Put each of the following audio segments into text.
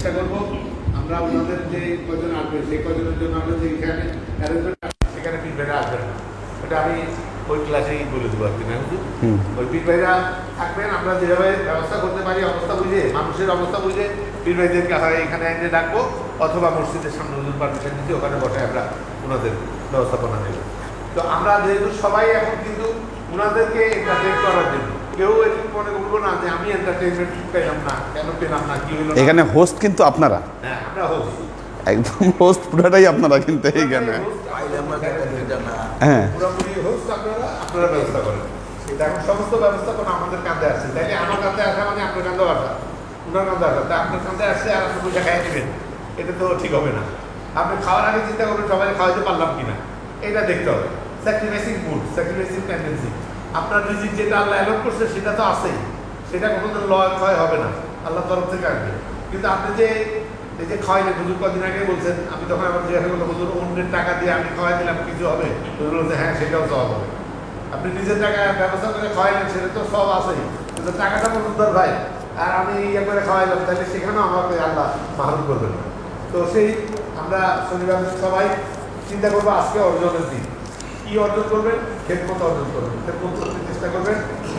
চেষ্টা করবো আমরা ওনাদের যে কজন আসবে সেই কজনের জন্য আমরা যে এখানে অ্যারেঞ্জমেন্ট সেখানে পীর ভাইরা আসবেন না, ওটা আমি ওই ক্লাসেই বলে দেবো আর কি না, ওই পীর ভাইরা থাকবেন। আমরা যেভাবে ব্যবস্থা করতে পারি অবস্থা বুঝে, মানুষের অবস্থা বুঝে পীর ভাইদেরকে হয় এখানে এনে ডাকবো, অথবা মসজিদের সামনে হুজুর পারমিশন দিতে ওখানে বসে আমরা ওনাদের ব্যবস্থাপনা নেব। তো আমরা যেহেতু সবাই এখন কিন্তু ওনাদেরকে এন্টারটেইন করার জন্য, কেউ এটি মনে করবো না যে আমি এন্টারটেইনমেন্ট পেলাম না, কেন পেলাম না, কি হলো। এখানে হোস্ট কিন্তু আপনারা, হ্যাঁ আমরা হোস্ট, একদম হোস্ট পুরোটাই আপনারা কিন্তু এইখানে। হ্যাঁ পুরোপুরি হোস্ট আপনারা, আপনারা ব্যবস্থা করেন। এটা এখন সমস্ত ব্যবস্থাপনা আমাদের কাঁধে আসছে, তাইলে আমার কাঁধে আসা মানে আপনার কাঁধেও আসা, ওনার কাঁধে আসা, তা আপনার কাঁধে আসছে আর আপনি পয়সা খাইয়ে দেবেন, এটা তো ঠিক হবে না। আপনি খাওয়ার আগে চিন্তা করবেন সবাই খাওয়াইতে পারলাম কিনা, এটা দেখতে হবে। স্যাক্রিফাইসিং মুড, স্যাক্রিফাইসিং টেন্ডেন্সি, আপনার রিজিক যেটা আল্লাহ অ্যালট করছে সেটা তো আছেই, সেটা কোনোদিন লয় ক্ষয় হবে না, আল্লাহর তরফ থেকে আসবে। কিন্তু আপনি যে এই যে খাওয়াইলেন, হুজুর কদিন আগে বলছেন, আমি তখন আমার জিজ্ঞাসা করলাম হুজুর অন্যের টাকা দিয়ে আমি খাওয়াই দিলাম কিছু হবে? হুজুর বলছে হ্যাঁ সেটাও সব হবে। আপনি নিজের টাকা ব্যবস্থা করে খাওয়াইলেন সেটা তো সব আছেই, কিন্তু টাকাটা মজুদার ভাই, আর আমি ইয়ে করে খাওয়াইলাম, তাহলে সেখানেও আমাকে আল্লাহ মাহরুম করবেন না। তো সেই আমরা শনিবার সবাই চিন্তা করবো আজকে অর্জনের দিন, কি অর্জন করবেন, খেদমত অর্জন করবেন, খেদমত করতে চেষ্টা করবেন।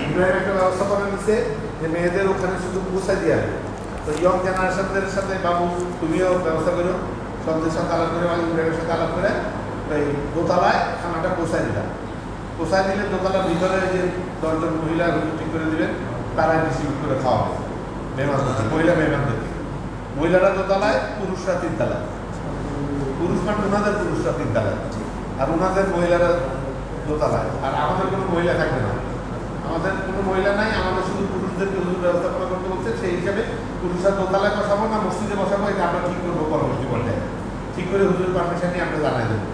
বিবাহের একটা ব্যবস্থা করে নিচ্ছে যে মেয়েদের ওখানে শুধু পৌঁছায় দিয়ে আসবে। তো ইয়ং জেনারেশনদের সাথে বাবু তুমিও ব্যবস্থা করো, সন্ধ্যের সাথে আলাপ করে মানে ইব্রাহিমের সাথে আলাপ করে ওই দোতলায় খানাটা পৌঁছায় দিলাম। পৌঁছায় দিলে দোতলার ভিতরে যে 10 জন মহিলা ঠিক করে দিলেন, তারাই ডিস্ট্রিবিউট করে খাওয়া হবে মেহমানদের, মহিলা মেহমানদেরকে। মহিলারা দোতলায়, পুরুষরা 3 তলায়। পুরুষ মানে ওনাদের পুরুষরা 3 তলায়, আর ওনাদের মহিলারা দোতলায়। আর আমাদের কোনো মহিলা থাকবে না, আমাদের কোনো মহিলা নাই, আমাদের শুধু পুরুষদেরকে হুজুর ব্যবস্থাপনা করতে বলছে। সেই হিসাবে পুরুষরা দোতলায় বসাবো না মসজিদে বসাবো, এটা আমরা ঠিক করবো পরবর্তী পর্যায়ে, ঠিক করে হুজুরের পারমিশন নিয়ে আমরা জানাই দেবো।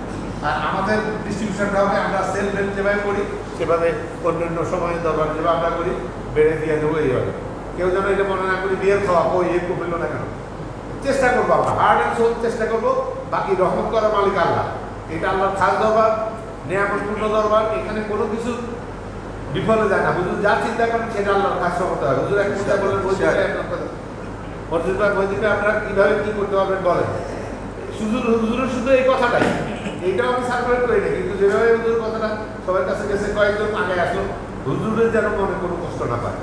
আর আমাদের ডিস্ট্রিবিউশনটা হবে আমরা সেলফ হেল্প যেভাবে করি সেভাবে অন্যান্য সময় দরবার যেভাবে আমরা করি বেড়ে দিয়ে দেবো। এইভাবে কেউ যেন এটা মনে না করি বিয়ের খাওয়াবো ইয়ে করল না কেন, চেষ্টা করবো আমরা হার্ড অ্যান্ড সোল চেষ্টা করবো। বাকি রহমত করার মালিক আল্লাহ, এটা আল্লাহর খাস দরবার, নিয়ামতপূর্ণ দরবার, এখানে কোনো কিছু বিফলে যায় না। হুজুর যা চিন্তা করেন সেটা আল্লাহর কাজ করতে হয়। হুজুর এক চিন্তা বলেন বইদিকে আপনারা কীভাবে কী করতে পারবেন বলেন, হুজুরের শুধু এই কথাটাই, এইটাও আমি সার্কুলেট করি না, কিন্তু যেভাবে হুজুরের কথাটা সবার কাছে গেছে, কয়েকজন আগে আসলো, হুজুরের যেন মনে কোনো কষ্ট না পায়,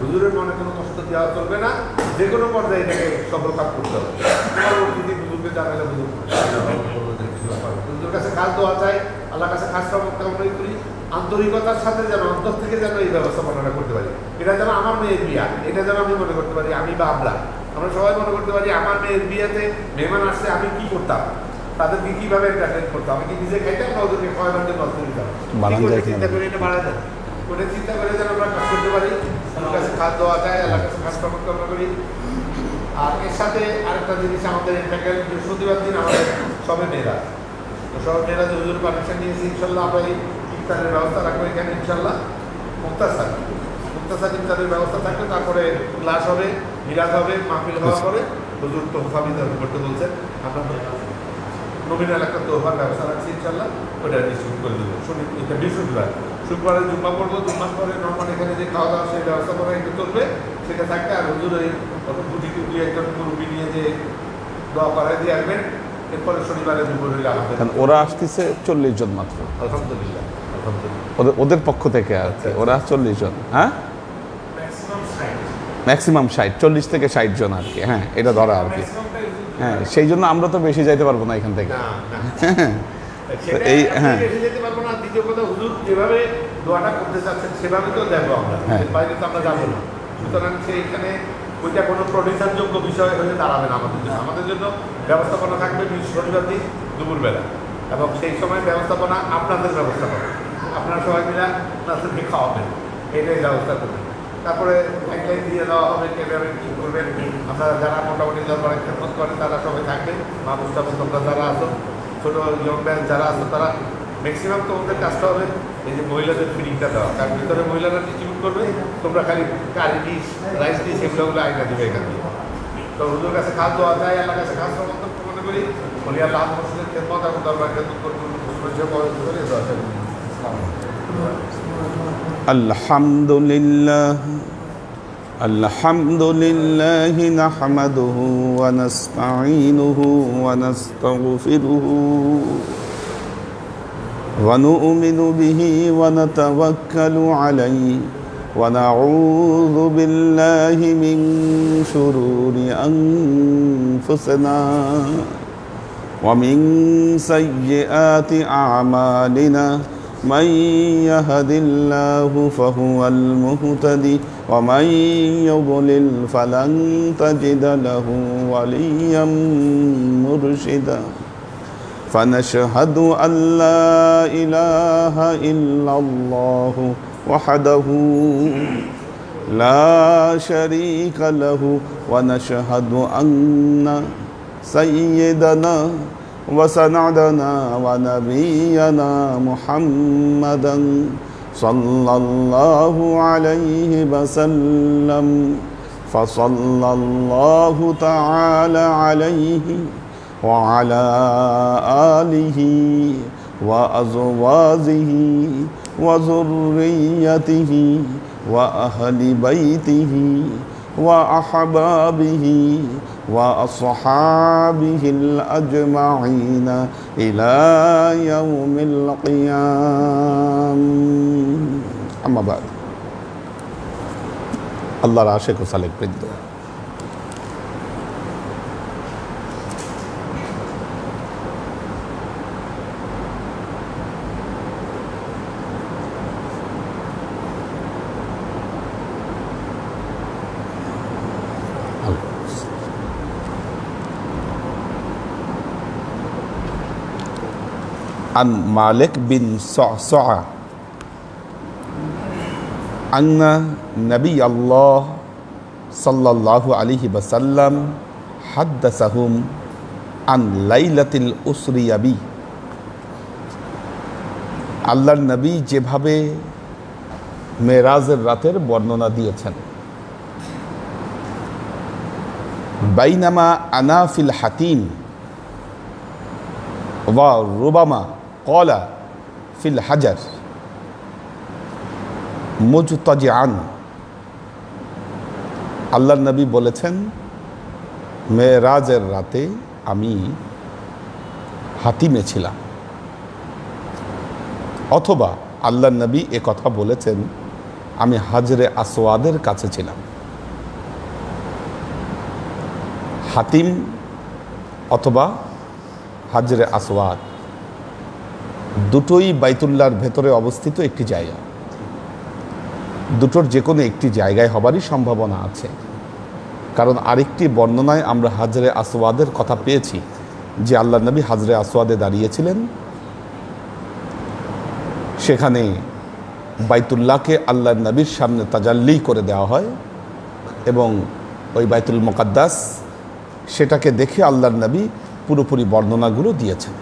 হুজুরের মনে কোনো কষ্ট দেওয়া চলবে না, যে কোনো পর্যায়ে এটাকে সফল কাজ করতে হবে। পরবর্তীতে হুজুরকে জানালে হুজুর কাছে খাস দেওয়া চাই, আল্লাহর কাছে খাস কামনা করি, আন্তরিকতার সাথে যেন অন্তর থেকে যেন এই ব্যবস্থাপনাটা করতে পারি। এটা যেন আমার মেয়ের বিয়া, এটা যেন আমি মনে করতে পারি, আমি বা আমরা সবাই মনে করতে পারি আমার মেয়ের বিয়েতে মেহমান আসছে, আমি কি করতাম, তাদেরকে কিভাবে এন্টারটেইন করতাম, আমি কি নিজে খাইতাম না ওদেরকে খাওয়াবার জন্য নষ্ট দিতাম, চিন্তা করে এটা বাড়া যায়, ওটা চিন্তা করে যেন আমরা কাজ করতে পারি, আমার কাছে খাস দেওয়া যায়, আল্লাহর কাছে খাস কামনা করি। আর এর সাথে আরেকটা জিনিস, আমাদের বৃহস্পতিবার দিন আমাদের সবে মেয়েরা, তো সব মেয়েরা যে হুজুর পারমিশন নিয়েছি, ইনশাল্লাহ আমরা এই ইফতারের ব্যবস্থা রাখবো এখানে, ইনশাল্লাহ মুক্তাসার ইফতারের ব্যবস্থা থাকবে। তারপরে ক্লাস হবে, মিরাজ হবে, মাহফিল হওয়ার পরে হুজুর তোহফা বিতরণ করতে বলছেন, আমরা নমিনাল একটা তোহফার ব্যবস্থা রাখছি, ইনশাল্লাহ ওটা ডিস্ট্রিবিউট করে দেবো। এটা বৃহস্পতিবার, শুক্রবারে জুম্মা পড়বো, 2 মাস পরে নর্মাল এখানে যে খাওয়া দাওয়া সেই ব্যবস্থা করা একটু চলবে, সেটা থাকবে। আর হুজুর এই গুটি টুটি একজন মুরব্বী নিয়ে যে দোয়া করাই দিয়ে আসবেন, এরপরে শনিবারে দুপুর হইলে আমাদের ওরা আসতেছে 40 জন মাত্র, আলহামদুলিল্লাহ আলহামদুলিল্লাহ, ওদের পক্ষ থেকে আর কি, ওরা 40 জন, হ্যাঁ ম্যাক্সিমাম 60, 40 থেকে 60 জন আর কি, হ্যাঁ এটা ধরা আর কি। হ্যাঁ সেই জন্য আমরা তো বেশি যাইতে পারবো না এখান থেকে, এই হ্যাঁ যেতে পারবো না। দ্বিতীয় কথা, হুজুর যেভাবে দোয়াটা করতে চাচ্ছেন সেভাবে তো দেখবো আমরা, বাইরে তো আমরা যাবো না। সুতরাং সেইখানে ওইটা কোনো প্রতিষ্ঠানযোগ্য বিষয় হয়ে দাঁড়াবে না আমাদের জন্য। আমাদের জন্য ব্যবস্থাপনা থাকবে শনিবার দিন দুপুরবেলা, এবং সেই সময় ব্যবস্থাপনা আপনাদের ব্যবস্থাপনা, আপনারা সবাই মিলে আপনাদেরকে খাওয়াবেন, এটাই ব্যবস্থা করবেন। তারপরে এক লাইন দিয়ে দেওয়া হবে কীভাবে কী করবেন। আপনারা যারা মোটামুটি দরবারে খেদমত করেন তারা সবাই থাকবেন, মা মুস্তাফা তোমরা যারা আসো, ছোটো ইয়ং ম্যান যারা আসো, তারা ম্যাক্সিমাম তোমাদের কাজটা হবে এই যে মহিলাদের ফিডিংটা দেওয়া, কারণ ভিতরে মহিলারা ডিস্ট্রিবিউট করবে, তোমরা খালি কারি ডিশ, রাইস ডিশ এগুলো আইনা দেবে এখান থেকে। তো হুজুর কাছে খাস দেওয়া যায়, আল্লাহর কাছে খাস মনে করি, বলি আল্লাহ মসজিদের খেদমত এবং দরবার খেদমত করতে আলহামদুলিল্লাহ الحمد لله نحمده ونستعينه ونستغفره ونؤمن به ونتوكل عليه ونعوذ بالله من شرور أنفسنا ومن سيئات أعمالنا من يهد الله فهو المهتدي ومن يضلل فلن تجد له وليا مرشدا فنشهد أن لا إله إلا الله وحده لا شريك له ونشهد أن سيدنا وسندنا ونبينا محمدا صلى الله عليه وسلم فصلى الله تعالى عليه وعلى آله وأزواجه وذريته وأهل بيته وأحبابه وأصحابه الأجمعين إلى يوم القيامة أما بعد الله عاشق وسالك بنت عن مالك بن صعصع أن نبي الله صلى الله عليه وسلم حدثهم عن ليلة الأسري بي আল্লাহর নবী যেভাবে মেরাজের রাতের বর্ণনা দিয়েছেন বাইনামা আনা ফিল হাতিম ওয়া রুবামা কলা ফিল হাজার মুজতাজিআন আল্লাহর নবী বলেছেন মেরাজের রাতে আমি হাতিমে ছিলাম অথবা আল্লাহর নবী এ কথা বলেছেন আমি হাজরে আসওয়াদের কাছে ছিলাম হাতিম অথবা হাজরে আসওয়াদ দুটোই বাইতুল্লাহর ভেতরে অবস্থিত একটি জায়গা দুটোর যে কোনো একটি জায়গায় হবারই সম্ভাবনা আছে কারণ আরেকটি বর্ণনায় আমরা হাজরে আসওয়াদের কথা পেয়েছি যে আল্লাহর নবী হাজরে আসওয়াদে দাঁড়িয়েছিলেন সেখানে বাইতুল্লাহকে আল্লাহর নবীর সামনে তাজাল্লি করে দেওয়া হয় এবং ওই বাইতুল মুকাদ্দাস সেটাকে দেখে আল্লাহর নবী পুরোপুরি বর্ণনাগুলো দিয়েছেন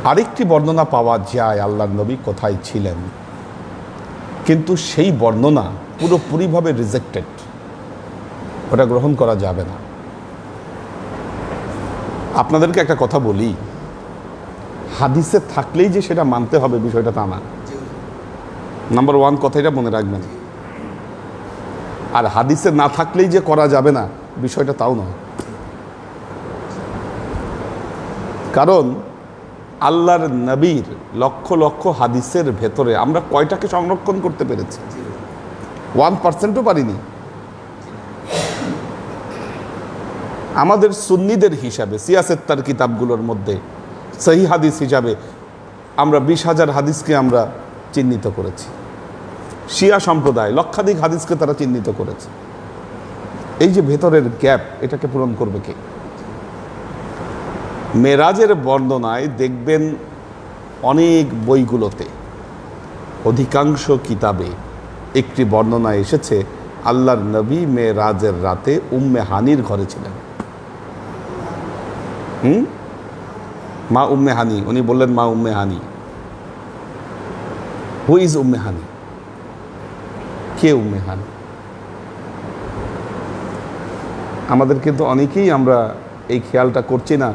আরেকটি বর্ণনা পাওয়া যায় আল্লাহর নবী কোথায় ছিলেন কিন্তু সেই বর্ণনা পুরোপুরিভাবে রিজেক্টেড ওটা গ্রহণ করা যাবে না আপনাদেরকে একটা কথা বলি হাদিসে থাকলেই যে সেটা মানতে হবে বিষয়টা তা না নাম্বার ওয়ান কথাটা মনে রাখবেন আর হাদিসে না থাকলেই যে করা যাবে না বিষয়টা তাও নয় কারণ আল্লাহর নবীর লক্ষ লক্ষ হাদিসের ভেতরে আমরা কয়টাকে সংরক্ষণ করতে পেরেছি 1%ও পারিনি আমাদের সুন্নিদের হিসাবে সিয়াসেত্তার কিতাবগুলোর মধ্যে সহি হাদিস হিসাবে আমরা 20,000 হাদিসকে আমরা চিহ্নিত করেছি শিয়া সম্প্রদায় লক্ষাধিক হাদিসকে তারা চিহ্নিত করেছে এই যে ভেতরের গ্যাপ এটাকে পূরণ করবে কে মেরাজের বর্ণনায় দেখবেন অনেক বইগুলোতে অধিকাংশ কিতাবে একটি বর্ণনা এসেছে আল্লাহর নবী মেরাজের রাতে উম্মে হানির ঘরে ছিলেন মা উম্মে হানি উনি বললেন মা উম্মে হানি হু ইজ উম্মে হানি কে উম্মে হানি আমাদের কিন্তু অনেকেই আমরা এই খেয়ালটা করছি না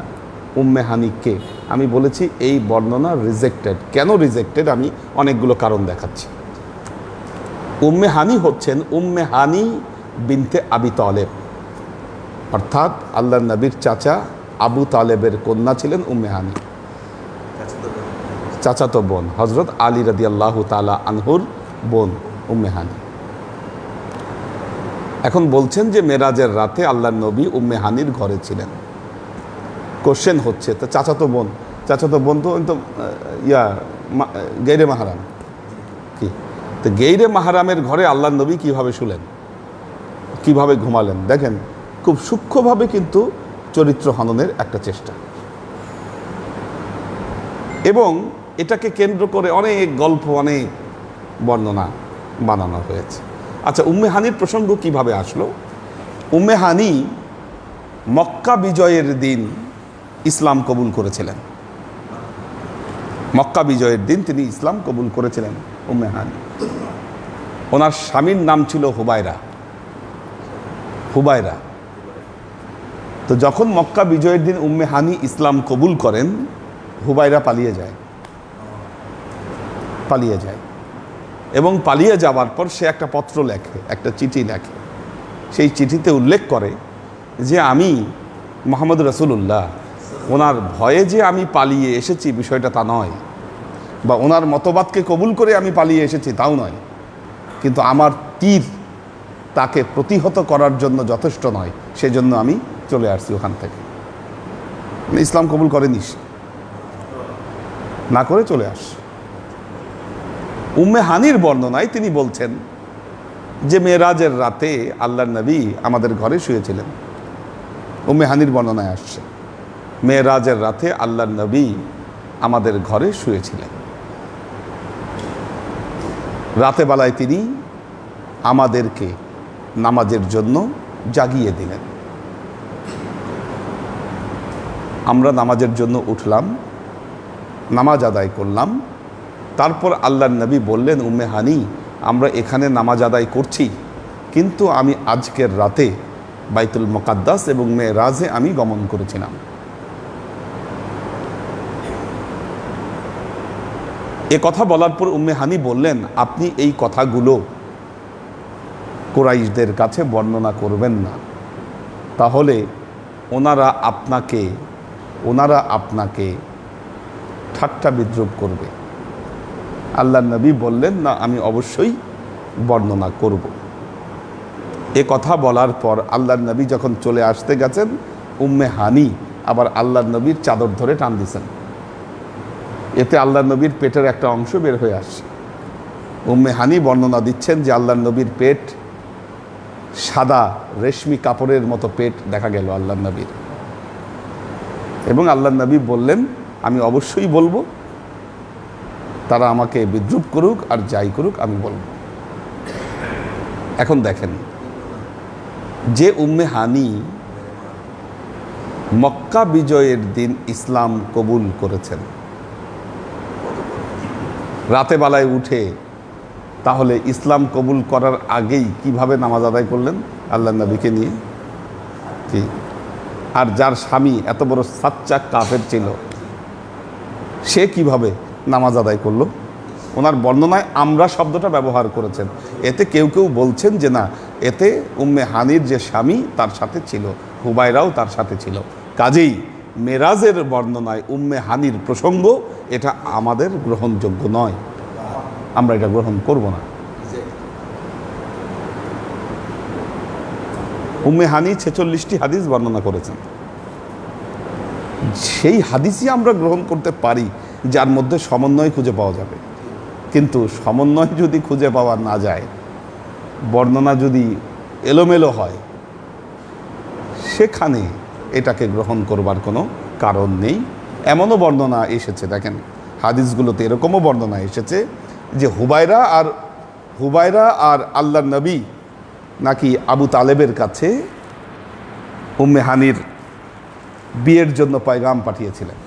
উম্মে হানি কে আমি বলেছি এই বর্ণনা রিজেক্টেড কেন রিজেক্টেড আমি অনেকগুলো কারণ দেখাচ্ছি উম্মে হানি হচ্ছেন উম্মে হানি বিনতে আবি তালেব, অর্থাৎ আল্লাহর নবীর চাচা আবু তালেবের কন্যা ছিলেন উম্মে হানি, চাচাতো বোন হজরত আলী রাদিয়াল্লাহু তাআলা আনহুর বোন উম্মে হানি। এখন বলছেন যে মেরাজের রাতে আল্লাহর নবী উম্মে হানির ঘরে ছিলেন। কোশ্চেন হচ্ছে, তো চাচাতো বোন তো গেইরে মাহারাম, কি তো গেইরে মাহারামের ঘরে আল্লাহর নবী কিভাবে শুলেন, কিভাবে ঘুমালেন? দেখেন, খুব সূক্ষ্মভাবে কিন্তু চরিত্র হননের একটা চেষ্টা, এবং এটাকে কেন্দ্র করে অনেক গল্প, অনেক বর্ণনা বানানো হয়েছে। আচ্ছা, উম্মে হানির প্রসঙ্গ কিভাবে আসলো? উম্মে হানি মক্কা বিজয়ের দিন ইসলাম কবুল করেছিলেন। মক্কা বিজয়ের দিন তিনি ইসলাম কবুল করেছিলেন উম্মে হানি। ওনার স্বামীর নাম ছিল হুবায়রা। তো যখন মক্কা বিজয়ের দিন উম্মে হানি ইসলাম কবুল করেন, হুবায়রা পালিয়ে যায়, এবং পালিয়ে যাওয়ার পর সে একটা পত্র লেখে, একটা চিঠি লেখে। সেই চিঠিতে উল্লেখ করে যে আমি মুহাম্মদ রাসূলুল্লাহ, ওনার ভয়ে যে আমি পালিয়ে এসেছি বিষয়টা তা নয়, বা ওনার মতবাদকে কবুল করে আমি পালিয়ে এসেছি তাও নয়, কিন্তু আমার তীর তাকে প্রতিহত করার জন্য যথেষ্ট নয়, সেজন্য আমি চলে আসছি ওখান থেকে। ইসলাম কবুল করেনি, না করে চলে আস। উম্মে হানির বর্ণনায় তিনি বলছেন যে মেরাজের রাতে আল্লাহর নবী আমাদের ঘরে শুয়েছিলেন। উম্মে হানির বর্ণনায় আসছে মেরাজের রাতে আল্লাহর নবী আমাদের ঘরে শুয়েছিলেন। রাতে বেলায় তিনি আমাদেরকে নামাজের জন্য জাগিয়ে দিলেন। আমরা নামাজের জন্য উঠলাম, নামাজ আদায় করলাম। তারপর আল্লাহর নবী বললেন, উম্মে হানি, আমরা এখানে নামাজ আদায় করছি, কিন্তু আমি আজকের রাতে বাইতুল মুকাদ্দাস এবং মেরাজে আমি গমন করেছিলাম। এ কথা বলার পর উম্মে হানি বললেন, আপনি এই কথাগুলো কুরাইশদের কাছে বর্ণনা করবেন না, তাহলে ওনারা আপনাকে ঠাট্টা বিদ্রুপ করবে। আল্লাহর নবী বললেন, না, আমি অবশ্যই বর্ণনা করব। এ কথা বলার পর আল্লাহর নবী যখন চলে আসতে গেছেন, উম্মে হানি আবার আল্লাহর নবীর চাদর ধরে টান দিছেন। এতে আল্লাহর নবীর পেটের একটা অংশ বের হয়ে আসছে। উম্মে হানি বর্ণনা দিচ্ছেন যে আল্লাহর নবীর পেট সাদা রেশমি কাপড়ের মতো পেট দেখা গেল আল্লাহর নবীর, এবং আল্লাহর নবী বললেন, আমি অবশ্যই বলবো, তারা আমাকে বিদ্রুপ করুক আর যাই করুক আমি বলবো। এখন দেখেন, যে উম্মে হানি মক্কা বিজয়ের দিন ইসলাম কবুল করেছেন, রাতে বেলায় উঠে তাহলে ইসলাম কবুল করার আগেই কিভাবে নামাজ আদায় করলেন আল্লাহর নবীকে নিয়ে? কি, আর যার স্বামী এত বড় সাচ্চা কাফের ছিল, সে কিভাবে নামাজ আদায় করলো? ওনার বর্ণনায় আমরা শব্দটা ব্যবহার করেছেন। এতে কেউ কেউ বলছেন যে না, এতে উম্মে হানির যে স্বামী তার সাথে ছিল, হুবায়রাও তার সাথে ছিল। কাজেই মেরাজের বর্ণনায় উম্মে হানির প্রসঙ্গ এটা আমাদের গ্রহণযোগ্য নয়, আমরা এটা গ্রহণ করব না। উম্মে হানি 46টি হাদিস বর্ণনা করেছেন। সেই হাদিসই আমরা গ্রহণ করতে পারি যার মধ্যে সমন্বয় খুঁজে পাওয়া যাবে, কিন্তু সমন্বয় যদি খুঁজে পাওয়া না যায়, বর্ণনা যদি এলোমেলো হয়, সেখানে এটাকে গ্রহণ করবার কোনো কারণ নেই। এমনও বর্ণনা এসেছে, দেখেন হাদিসগুলোতে এরকমও বর্ণনা এসেছে যে হুবায়রা আর আল্লাহর নবী নাকি আবু তালেবের কাছে উম্মে হানির বিয়ের জন্য পয়গাম পাঠিয়েছিলেন।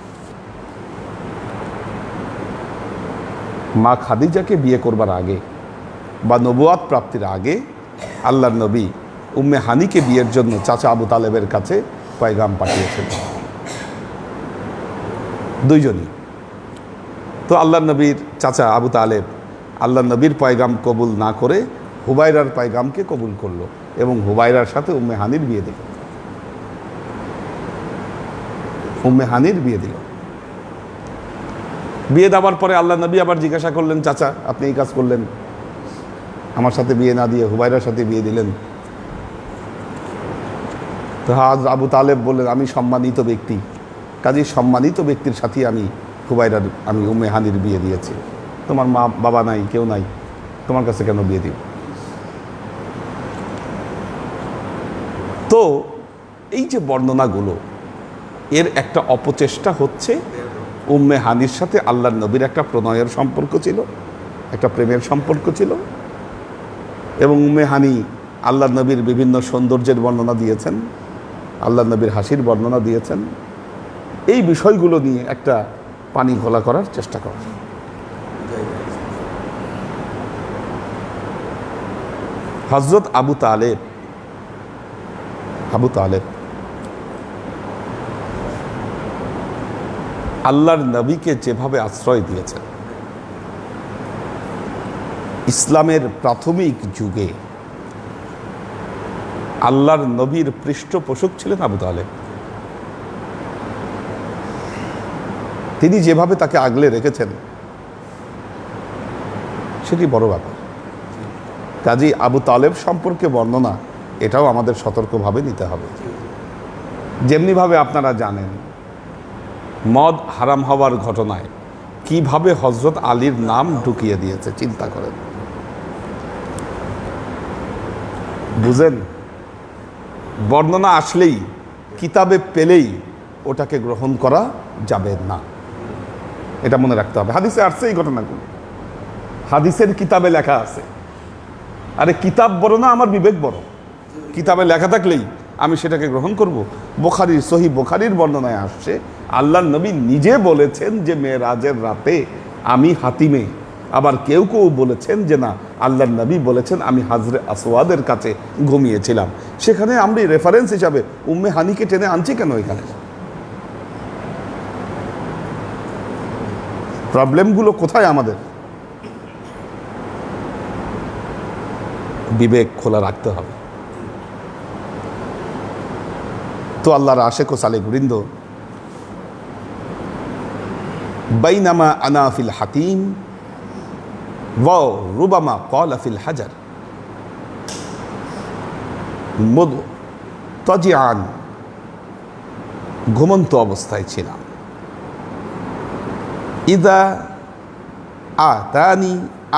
মা খাদিজাকে বিয়ে করবার আগে বা নবুয়াত প্রাপ্তির আগে আল্লাহর নবী উম্মে হানিকে বিয়ের জন্য চাচা আবু তালেবের কাছে পয়গাম পাঠিয়েছিলেন, দুইজনই। তো আল্লাহর নবীর চাচা আবু তালেব আল্লাহর নবীর পয়গাম কবুল না করে হুবাইরার পায়গামকে কবুল করলো এবং হুবাইরার সাথে উম্মে হানির বিয়ে দিল। উম্মে হানির বিয়ে দিল। বিয়ে দেওয়ার পরে আল্লাহ নবী আবার জিজ্ঞাসা করলেন, চাচা আপনি এই কাজ করলেন, আমার সাথে বিয়ে না দিয়ে হুবাইরার সাথে বিয়ে দিলেন। তো আবু তালেব বললেন, আমি সম্মানিত ব্যক্তি, কাজেই সম্মানিত ব্যক্তির সাথে আমি উম্মে হানির বিয়ে দিয়েছি। তোমার মা বাবা নাই, কেউ নাই, তোমার কাছে কেন বিয়ে দিব? তো এই যে বর্ণনাগুলো, এর একটা অপচেষ্টা হচ্ছে উম্মে হানির সাথে আল্লাহর নবীর একটা প্রণয়ের সম্পর্ক ছিল, একটা প্রেমের সম্পর্ক ছিল, এবং উম্মে হানি আল্লাহর নবীর বিভিন্ন সৌন্দর্যের বর্ণনা দিয়েছেন, আল্লাহর নবীর হাসির বর্ণনা দিয়েছেন। এই বিষয়গুলো নিয়ে একটা পানি ঘোলা করার চেষ্টা করা। হযরত আবু তালেব আল্লাহর নবীকে যেভাবে আশ্রয় দিয়েছেন, ইসলামের প্রাথমিক যুগে আল্লাহর নবীর পৃষ্ঠপোষক ছিলেন আবু তালেব। তিনি যেভাবে তাকে আগলে রেখেছেন সেটি বড় ব্যাপার। কাজী আবু তালেব সম্পর্কে বর্ণনা, এটাও আমাদের সতর্কভাবে নিতে হবে। যেমনিভাবে আপনারা জানেন মদ হারাম হওয়ার ঘটনায় কিভাবে হযরত আলীর নাম ঢুকিয়ে দিয়েছে, চিন্তা করেন। বুঝেন, বর্ণনা আসলেই, কিতাবে পেলেই ওটাকে গ্রহণ করা যাবে না, এটা মনে রাখতে হবে। হাদিসে আসছে এই ঘটনাগুলো, হাদিসের কিতাবে লেখা আছে। আরে কিতাব বড় না, আমার বিবেক বড়। কিতাবে লেখা থাকলেই আমি সেটাকে গ্রহণ করব। বুখারীর, সহিহ বুখারীর বর্ণনায় আসছে আল্লাহর নবী নিজে বলেছেন যে মেরাজের রাতে আমি হাতিমে, আবার কেউ কেউ বলেছেন যে না, আল্লাহর নবী বলেছেন আমি হাজরে আসওয়াদের কাছে ঘুমিয়েছিলাম। সেখানে আমরা রেফারেন্স হিসাবে উম্মে হানিকে টেনে আনছি কেন? এখানে প্রবলেমগুলো কোথায়? আমাদের বিবেক খোলা রাখতে হবে। তো আল্লাহর আশেক ও সালেক বৃন্দ, বাইনামা আনা ফিল হাতিম ওয়া রুবামা ক্বালা ফিল হাজার মুদতাজিআন, ঘুমন্ত অবস্থায় ছিলাম। ইদা আতানি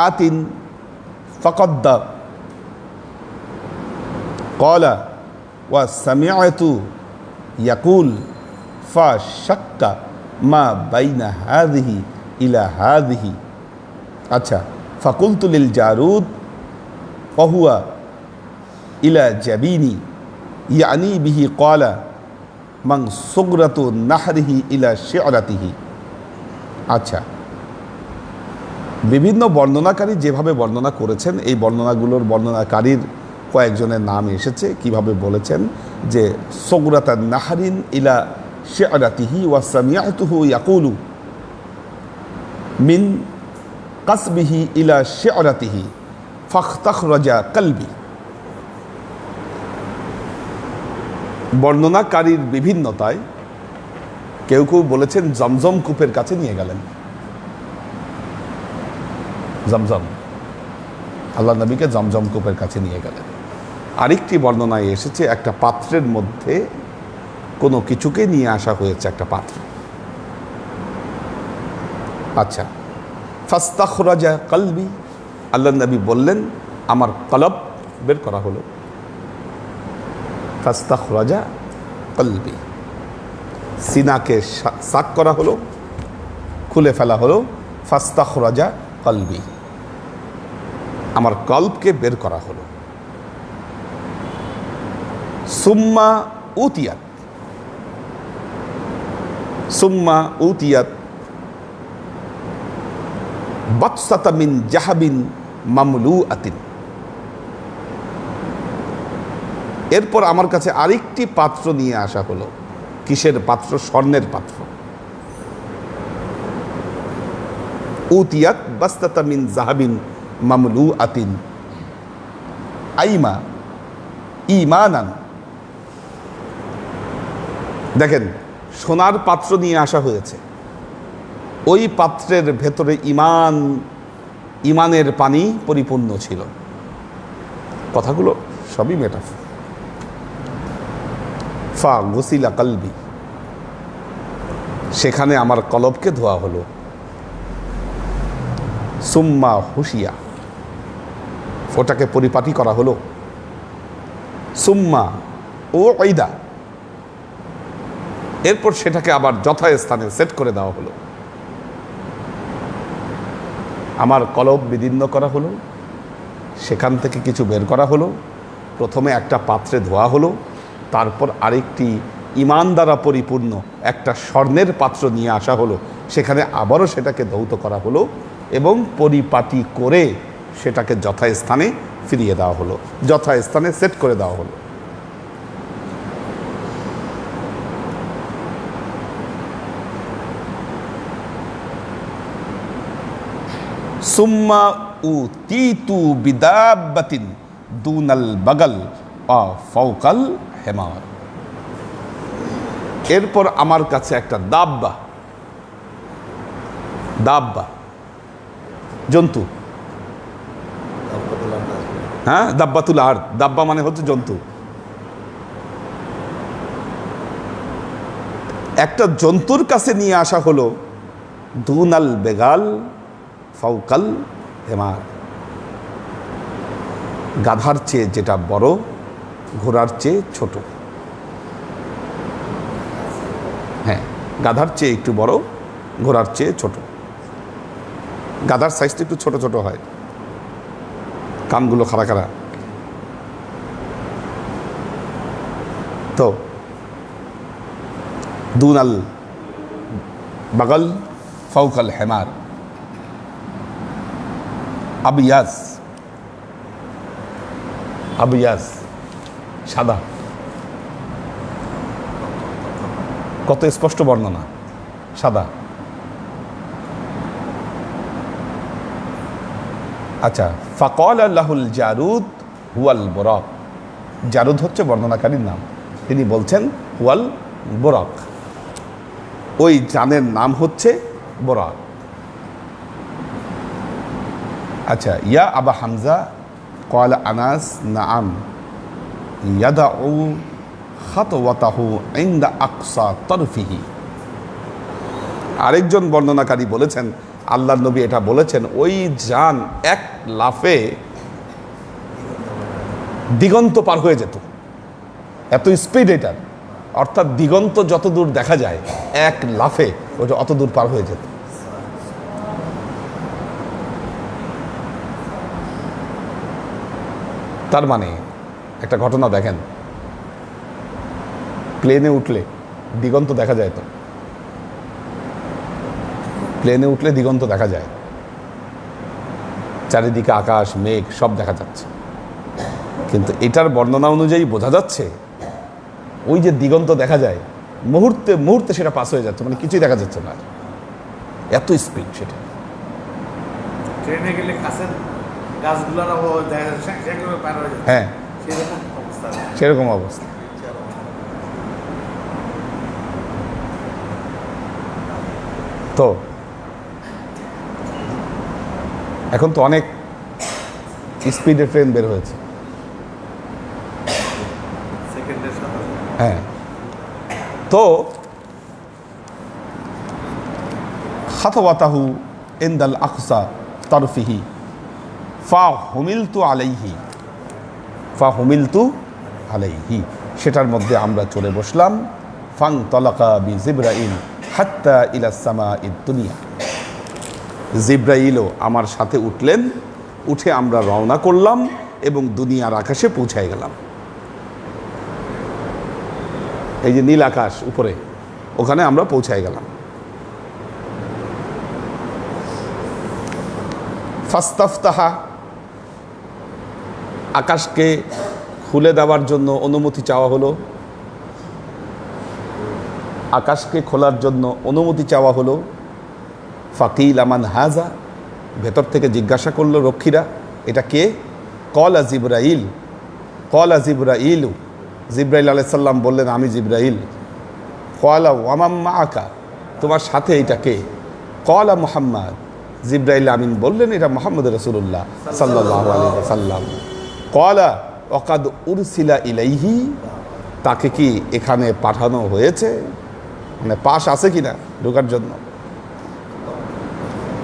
আতিন ফাকাদ্দা ক্বালা ওয়া সামিআতু ইয়াকুল ফাশাক্কা মা বাইনা হাযিহি ইলা হাযিহি। আচ্ছা, ফাকুলতু লিল জারুদ ওয়া হুয়া ইলা জাবিনি ইয়ানি বিহি ক্বালা মান সুগরাতু নাহরিহি ইলা শি'রাতিহি। আচ্ছা, বিভিন্ন বর্ণনাকারী যেভাবে বর্ণনা করেছেন, এই বর্ণনাগুলোর বর্ণনাকারীর কয়েকজনের নাম এসেছে। কিভাবে বলেছেন যে সুগরাতান নাহরিন ইলা শি'রাতিহি ওয়া সামিআতুহু ইয়াকুলু মিন কাসবিহি ইলা শি'রাতিহি ফাখতাখরাজা কলবি। বর্ণনাকারীর বিভিন্নতায় কেউ কেউ বলেছেন জমজম কূপের কাছে নিয়ে গেলেন। জমজম, আল্লাহ নবীকে জমজম কূপের কাছে নিয়ে গেলেন। আরেকটি বর্ণনায় এসেছে একটা পাত্রের মধ্যে কোনো কিছুকে নিয়ে আসা হয়েছে, একটা পাত্র। আচ্ছা, ফাস্তাখরাজা কলবি, আল্লাহ নবী বললেন আমার কলব বের করা হলো। ফাস্তাখরাজা কলবি, সিনাকে সাক করা হলো, খুলে ফেলা হলো। ফাস্তাখরাজা কলবি, আমার কলবকে বের করা হলো। সুম্মা উতিয়াত বাতসাতা মিন জাহাবিন মামলুআতিন। এরপর আমার কাছে আরেকটি পাত্র নিয়ে আসা হলো। কিসের পাত্র? স্বর্ণের পাত্র। উতিয়াত বাস্তাতা মিন জাহাবিন মামলুআতিন। আইমা ঈমানান। দেখেন, সোনার পাত্র নিয়ে আসা হয়েছে, ওই পাত্রের ভেতরে ইমানের পানি পরিপূর্ণ ছিল। কথাগুলো সবই মেটাফোর। ফা গুসিলা কলবি, সেখানে আমার কলবকে ধোয়া হলো। সুম্মা হুশিয়া, ওটাকে পরিপাটি করা হলো। সুম্মা ও ঈদা, এরপর সেটাকে আবার যথাস্থানে সেট করে দেওয়া হলো। আমার কলব বিদীর্ণ করা হলো, সেখান থেকে কিছু বের করা হলো। প্রথমে একটা পাত্রে ধোয়া হলো, তারপর আরেকটি ঈমান দ্বারা পরিপূর্ণ একটা স্বর্ণের পাত্র নিয়ে আসা হলো, সেখানে আবারও সেটাকে ধৌত করা হলো এবং পরিপাটি করে সেটাকে যথাস্থানে ফিরিয়ে দেওয়া হলো, যথাস্থানে সেট করে দেওয়া হলো। সুম্মা উতীতু বিদাব্বাতিন দুনাল বাগাল ওয়া ফাওকাল হিমার, এরপর আমার কাছে একটা দাব্বা জন্তু, হ্যাঁ, দাব্বাতুল আরদ, দাব্বা মানে হচ্ছে জন্তু। একটা জন্তুর কাছে নিয়ে আসা হলো দুনাল বেগাল ফাওকাল হিমার, গাধার চেয়ে যেটা বড়, ঘোড়ার চেয়ে ছোট। হ্যাঁ, গাধার চেয়ে একটু বড়, ঘোড়ার চেয়ে ছোট। গাধার সাইজটা একটু ছোট ছোট হয়, কানগুলো খাড়া খাড়া। তো দুনাল বাগল ফাওকাল হিমার, আবিয়াজ সাদা। কত স্পষ্ট বর্ণনা, সাদা। আচ্ছা, ফাকাল লাহুল জারুদ হুয়াল বুরাক, জারুদ হচ্ছে বর্ণনাকারীর নাম, তিনি বলছেন হুয়াল বুরাক, ওই জানের নাম হচ্ছে বুরাক। আচ্ছা, ইয়া আবা হামজা ক্বালা আনাস নাআম ইয়াদাউ খাতওয়াতাহু ইনদা আকসা তরফিহি। আরেকজন বর্ণনাকারী বলেছেন, আল্লাহর নবী এটা বলেছেন, ওই জান এক লাফে দিগন্ত পার হয়ে যেত, এত স্পিড এটার, অর্থাৎ দিগন্ত যত দূর দেখা যায় এক লাফে ওটা অত দূর পার হয়ে যেত। তার মানে একটা ঘটনা দেখেন, প্লেনে উঠলে দিগন্ত দেখা যায়, তো প্লেনে উঠলে দিগন্ত দেখা যায়, চারিদিকে আকাশ মেঘ সব দেখা যাচ্ছে, কিন্তু এটার বর্ণনা অনুযায়ী বোঝা যাচ্ছে ওই যে দিগন্ত দেখা যায় মুহূর্তে মুহূর্তে সেটা পাস হয়ে যাচ্ছে, মানে কিছুই দেখা যাচ্ছে না, এত স্পিড সেটা। ট্রেনে গেলে কাছের গাছগুলোর পার হয়ে যায়, হ্যাঁ, সেরকম অবস্থা, সেরকম অবস্থা। তো এখন তো অনেক স্পিডে ট্রেন বের হয়েছে, হ্যাঁ। তো খাতওয়াতাহু ইনদাল আকসা তরফিহি ফাহুমিলতু আলাইহি, সেটার মধ্যে আমরা চলে বসলাম। ফাং তলাকা বি জিবরাইল হাত্তা ইলা সামাইদ দুনিয়া, জিবরাইলও আমার সাথে উঠলেন, উঠে আমরা রওনা করলাম এবং দুনিয়ার আকাশে পৌঁছায় গেলাম। এই যে নীল আকাশ উপরে, ওখানে আমরা পৌঁছায় গেলাম। ফাস্তাফতাহা, আকাশকে খুলে দেওয়ার জন্য অনুমতি চাওয়া হলো, আকাশকে খোলার জন্য অনুমতি চাওয়া হলো। ফাকিল আমান হাজা, ভেতর থেকে জিজ্ঞাসা করলো রক্ষীরা, এটা কে? কলা জিবরাইল কলা জিব্রাইলু, জিব্রাইল আলাইহিস সালাম বললেন আমি জিব্রাইল। কলা ওয়ামাম্মা আকা, তোমার সাথে এইটা কে? কলা মুহাম্মদ, জিব্রাইল আমিন বললেন এটা মুহাম্মদ রাসূলুল্লাহ সাল্লাল্লাহু আলাইহি ওয়াসাল্লাম। কলা ওয়াকাদ উরসিলা ইলাইহি, তাকে কি এখানে পাঠানো হয়েছে, মানে পাশ আছে কিনা ঢোকার জন্য?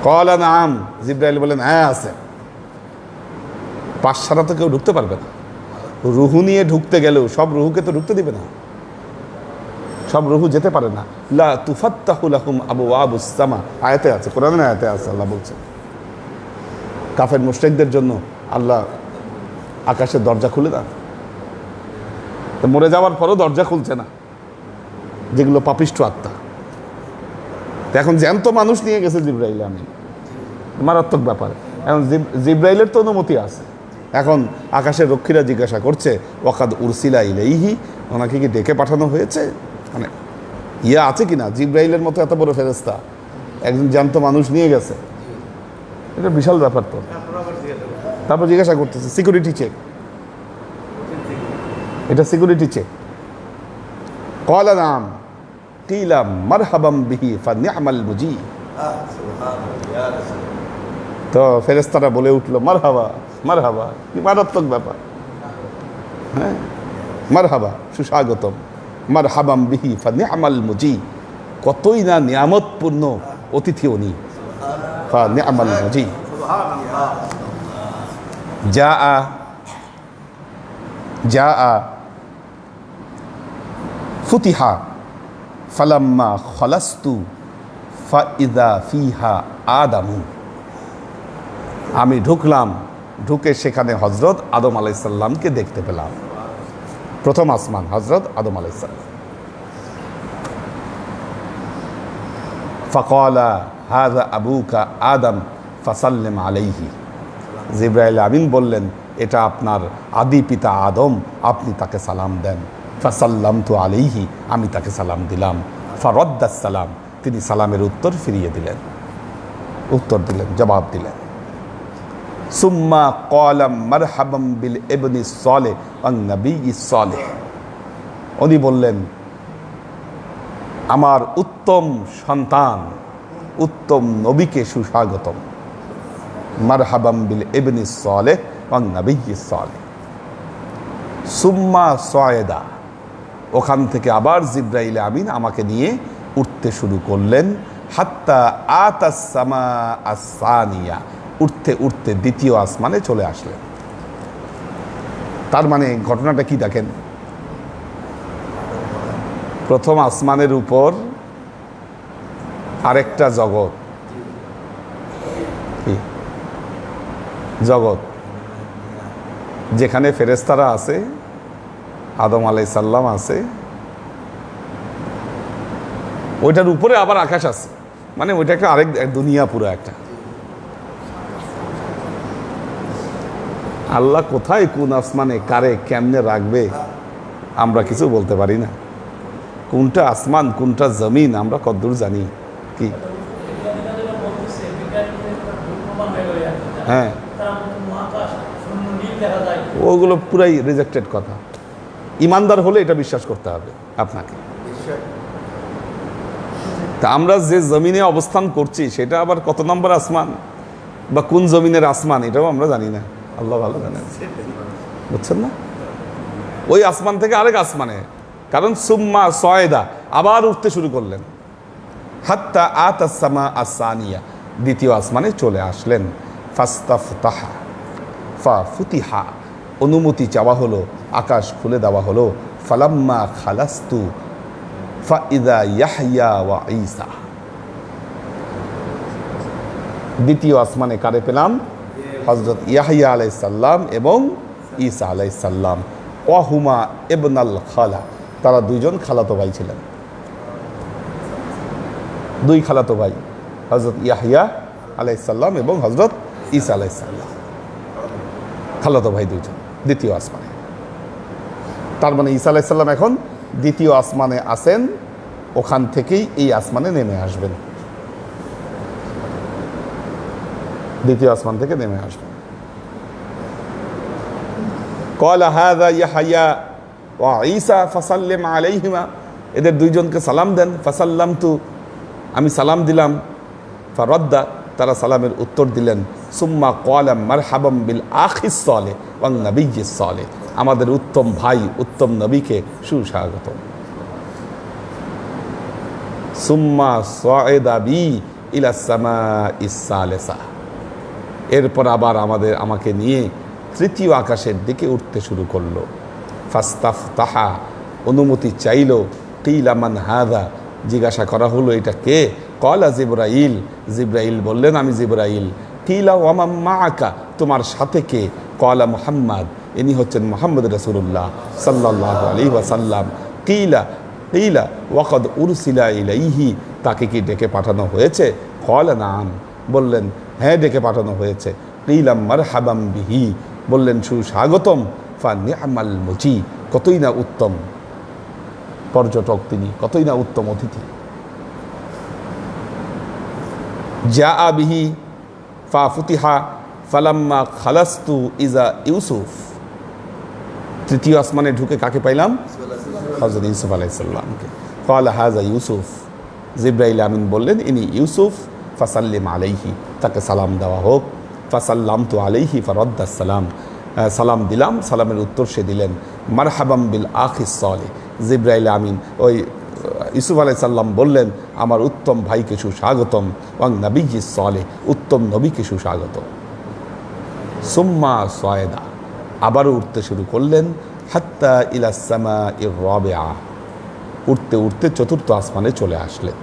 কলা নাম, জিব্রাইল বলেন হ্যাঁ আছে। পাশ ছাড়া তো কেউ ঢুকতে পারবে না। রুহু নিয়ে ঢুকতে গেলেও সব রুহুকে তো ঢুকতে দিবে না, সব রুহু যেতে পারে না। লা তুফাত্তাহু লাহুম আবওয়াবুস সামা, আয়াতে আছে, কোরআনের আয়াতে আছে, আল্লাহ বলছেন কাফের মুশরিকদের জন্য আল্লাহ আকাশের দরজা খুলে দেন। তো মরে যাওয়ার পরও দরজা খুলছে না, যেগুলো পাপিষ্ঠ আত্মা। তো এখন জ্যান্ত মানুষ নিয়ে গেছে জিব্রাইল আমিন, মারাত্মক ব্যাপার। এখন জিব্রাইলের তো অনুমতি আছে। এখন আকাশের রক্ষীরা জিজ্ঞাসা করছে ওয়াকাদ উরসিলা ইলাইহি, ওনাকে কি ডেকে পাঠানো হয়েছে, মানে ইয়া আছে কিনা? জিব্রাইলের মতো এত বড় ফেরেশতা একজন জ্যান্ত মানুষ নিয়ে গেছে, এটা বিশাল ব্যাপার। তো তারপর জিজ্ঞাসা করতেছে, সিকিউরিটি চেক, এটা সিকিউরিটি চেক। ক্বালা নাম কিলা মারহাবাম বিহি ফানি'মাল মুজি, তো ফেরেশতারা বলে উঠলো মারহাবা মারহাবা, কি মারাত্মক ব্যাপার। হ্যাঁ, মারহাবা সুস্বাগতম, মারহাবাম বিহি ফানি'মাল মুজি, কতই না নিয়ামতপূর্ণ অতিথি উনি। ফানি'মাল মুজি। যা ফুতিহা ফালাম্মা খলাস্তু ফাইদা ফিহা আদামু, আমি ঢুকলাম, ঢুকে সেখানে হজরত আদম আলাইহিস সালামকে দেখতে পেলাম। প্রথম আসমান হজরত আদম আলাইহিস সালাম। ফাকালা হাযা আবুকা আদম ফাসাল্লিম আলাইহি, জিব্রাইল আমিন বললেন এটা আপনার আদি পিতা আদম, আপনি তাকে সালাম দেন। ফাসাল্লামতু আলাইহি, আমি তাকে সালাম দিলাম। ফারাদ্দাস সালাম, তিনি সালামের উত্তর ফিরিয়ে দিলেন, উত্তর দিলেন, জবাব দিলেন। সুম্মা ক্বালা মারহাবাম বিল ইবনি সালেহ ওয়ান নবিয়্যি সালেহ, উনি বললেন আমার উত্তম সন্তান, উত্তম নবীকে সুস্বাগতম। মারহাবাম বিল ইবনি সালেহ ওয়ান নবিয়্যি সালেহ। সুম্মা সায়দা, ওখান থেকে আবার জিব্রাইল আমিন আমাকে নিয়ে উঠতে শুরু করলেন। হাত্তা আতাস সামা আস-সানিয়া, উঠতে উঠতে দ্বিতীয় আসমানে চলে আসলেন। তার মানে ঘটনাটা কি দেখেন, প্রথম আসমানের উপর আরেকটা জগৎ, কি জগৎ, যেখানে ফেরেশতারা আছে, আদম আলাইহিস সালাম আছে, ওইটার উপরে আবার আকাশ আছে, মানে ওইটা একটা আরেক দুনিয়া, পুরো একটা। আল্লাহ কোথায় কোন আসমানে কারে কেমনে রাখবে আমরা কিছু বলতে পারি না। কোনটা আসমান কোনটা জমিন আমরা কতদূর জানি? কি হ্যাঁ, ওগুলো পুরাই রিজেক্টেড কথা। ইমানদার হলে এটা বিশ্বাস করতে হবে আপনাকে। তা আমরা যে জমিনে অবস্থান করছি সেটা আবার কত নম্বর আসমান বা কোন জমিনের আসমান এটাও আমরা জানি না, আল্লাহ ভালো জানেন, বুঝছেন না? ওই আসমান থেকে আরেক আসমানে, কারণ সুম্মা সয়দা, আবার উঠতে শুরু করলেন। হাত্তা আতাস সামা আস-সানিয়া, দ্বিতীয় আসমানে চলে আসলেন। ফাস্তাফতাহা ফাফুতিহা, অনুমতি চাওয়া হলো, আকাশ খুলে দেওয়া হলো। ফালাম্মা খালাস্তু ফাইদা ইয়াহইয়া ওয়া ঈসা, দ্বিতীয় আসমানে কারে পেলাম? হযরত ইয়াহইয়া আলাইহিস সালাম এবং ঈসা আলাইহিস সালাম। ওয়াহুমা ইবনাল খালা, তারা দুইজন খালাতো ভাই ছিলেন, দুই খালাতো ভাই, হযরত ইয়াহইয়া আলাইহিস সালাম এবং হযরত ঈসা আলাইহিস সালাম, খালাতো ভাই দুইজন দ্বিতীয় আসমানে। তার মানে ঈসা আলাইহিস সালাম এখন দ্বিতীয় আসমানে আছেন, ওখান থেকেই এই আসমানে নেমে আসবেন, দ্বিতীয় আসমান থেকে নেমে আসবেন। ক্বালা হাযা ইয়াহইয়া ওয়া ঈসা ফাসাল্লিম আলাইহিমা, এদের দুইজনকে সালাম দেন। ফাসাল্লামতু, আমি সালাম দিলাম। ফারাদ্দা, তারা সালামের উত্তর দিলেন। সুম্মা ক্বালা মারহাবাম বিল আখিস সালেহ ওয়ান নাবিয়্যিস সালেহ, আমাদের উত্তম ভাই উত্তম নবীকে সুস্বাগত। সুম্মা সায়দা বি ইলা সামাইস সালিসা, এরপর আবার আমাকে নিয়ে তৃতীয় আকাশের দিকে উঠতে শুরু করলো। ফাস্তাফতাহা, অনুমতি চাইল। কিলা মান হাযা, জিজ্ঞাসা করা হলো এটা কে? ক্বালা জিবরাইল, জিবরাইল বললেন আমি জিবরাইল। কিলা ওয়া মান মাআকা, তোমার সাথে কে? ক্বালা মুহাম্মদ, ইনি হচ্ছেন মুহাম্মদ রাসূলুল্লাহ সাল্লাল্লাহু আলাইহি ওয়াসাল্লাম। কিলা ওয়াকাদ উরসিলা ইলাইহি, তাকে কি ডেকে পাঠানো হয়েছে? ক্বালা নাম, বললেন হ্যাঁ ডেকে পাঠানো হয়েছে। কিলা মারহাবাম বিহি, বললেন সুস্বাগতম। ফা নি'মাল মুজি, কতই না উত্তম পর্যটক তিনি, কতই না উত্তম অতিথি। জাআ বিহি ফা ফুতিহা ফালাম্মা খালাস্তু ইজা ইউসুফ, তৃতীয় আসমানে ঢুকে কাকে পাইলাম? হযরত ইউসুফ আলাইহিস সালামকে। ক্বালা হাযা ইউসুফ, জিবরাইল আমিন বললেন ইনি ইউসুফ। ফাসাল্লিম আলাইহি, তাকে সালাম দেওয়া হোক। ফাসাল্লামতু আলাইহি ফারাদ্দা সালাম, সালাম দিলাম, সালামের উত্তর সে দিলেন। মারহাবাম বিল আখিস সালেহ, জিবরাইল আমিন ওই ইউসুফ আলাইহিস সালাম বললেন আমার উত্তম ভাইকে সুস্বাগতম। ওয়ান নাবিয়্যিস সালেহ, উত্তম নবীকে সুস্বাগত। সুম্মা সায়দা, আবারও উঠতে শুরু করলেন। হাত্তা ইলা সামাইর রাবিআ, উঠতে উঠতে চতুর্থ আসমানে চলে আসলেন।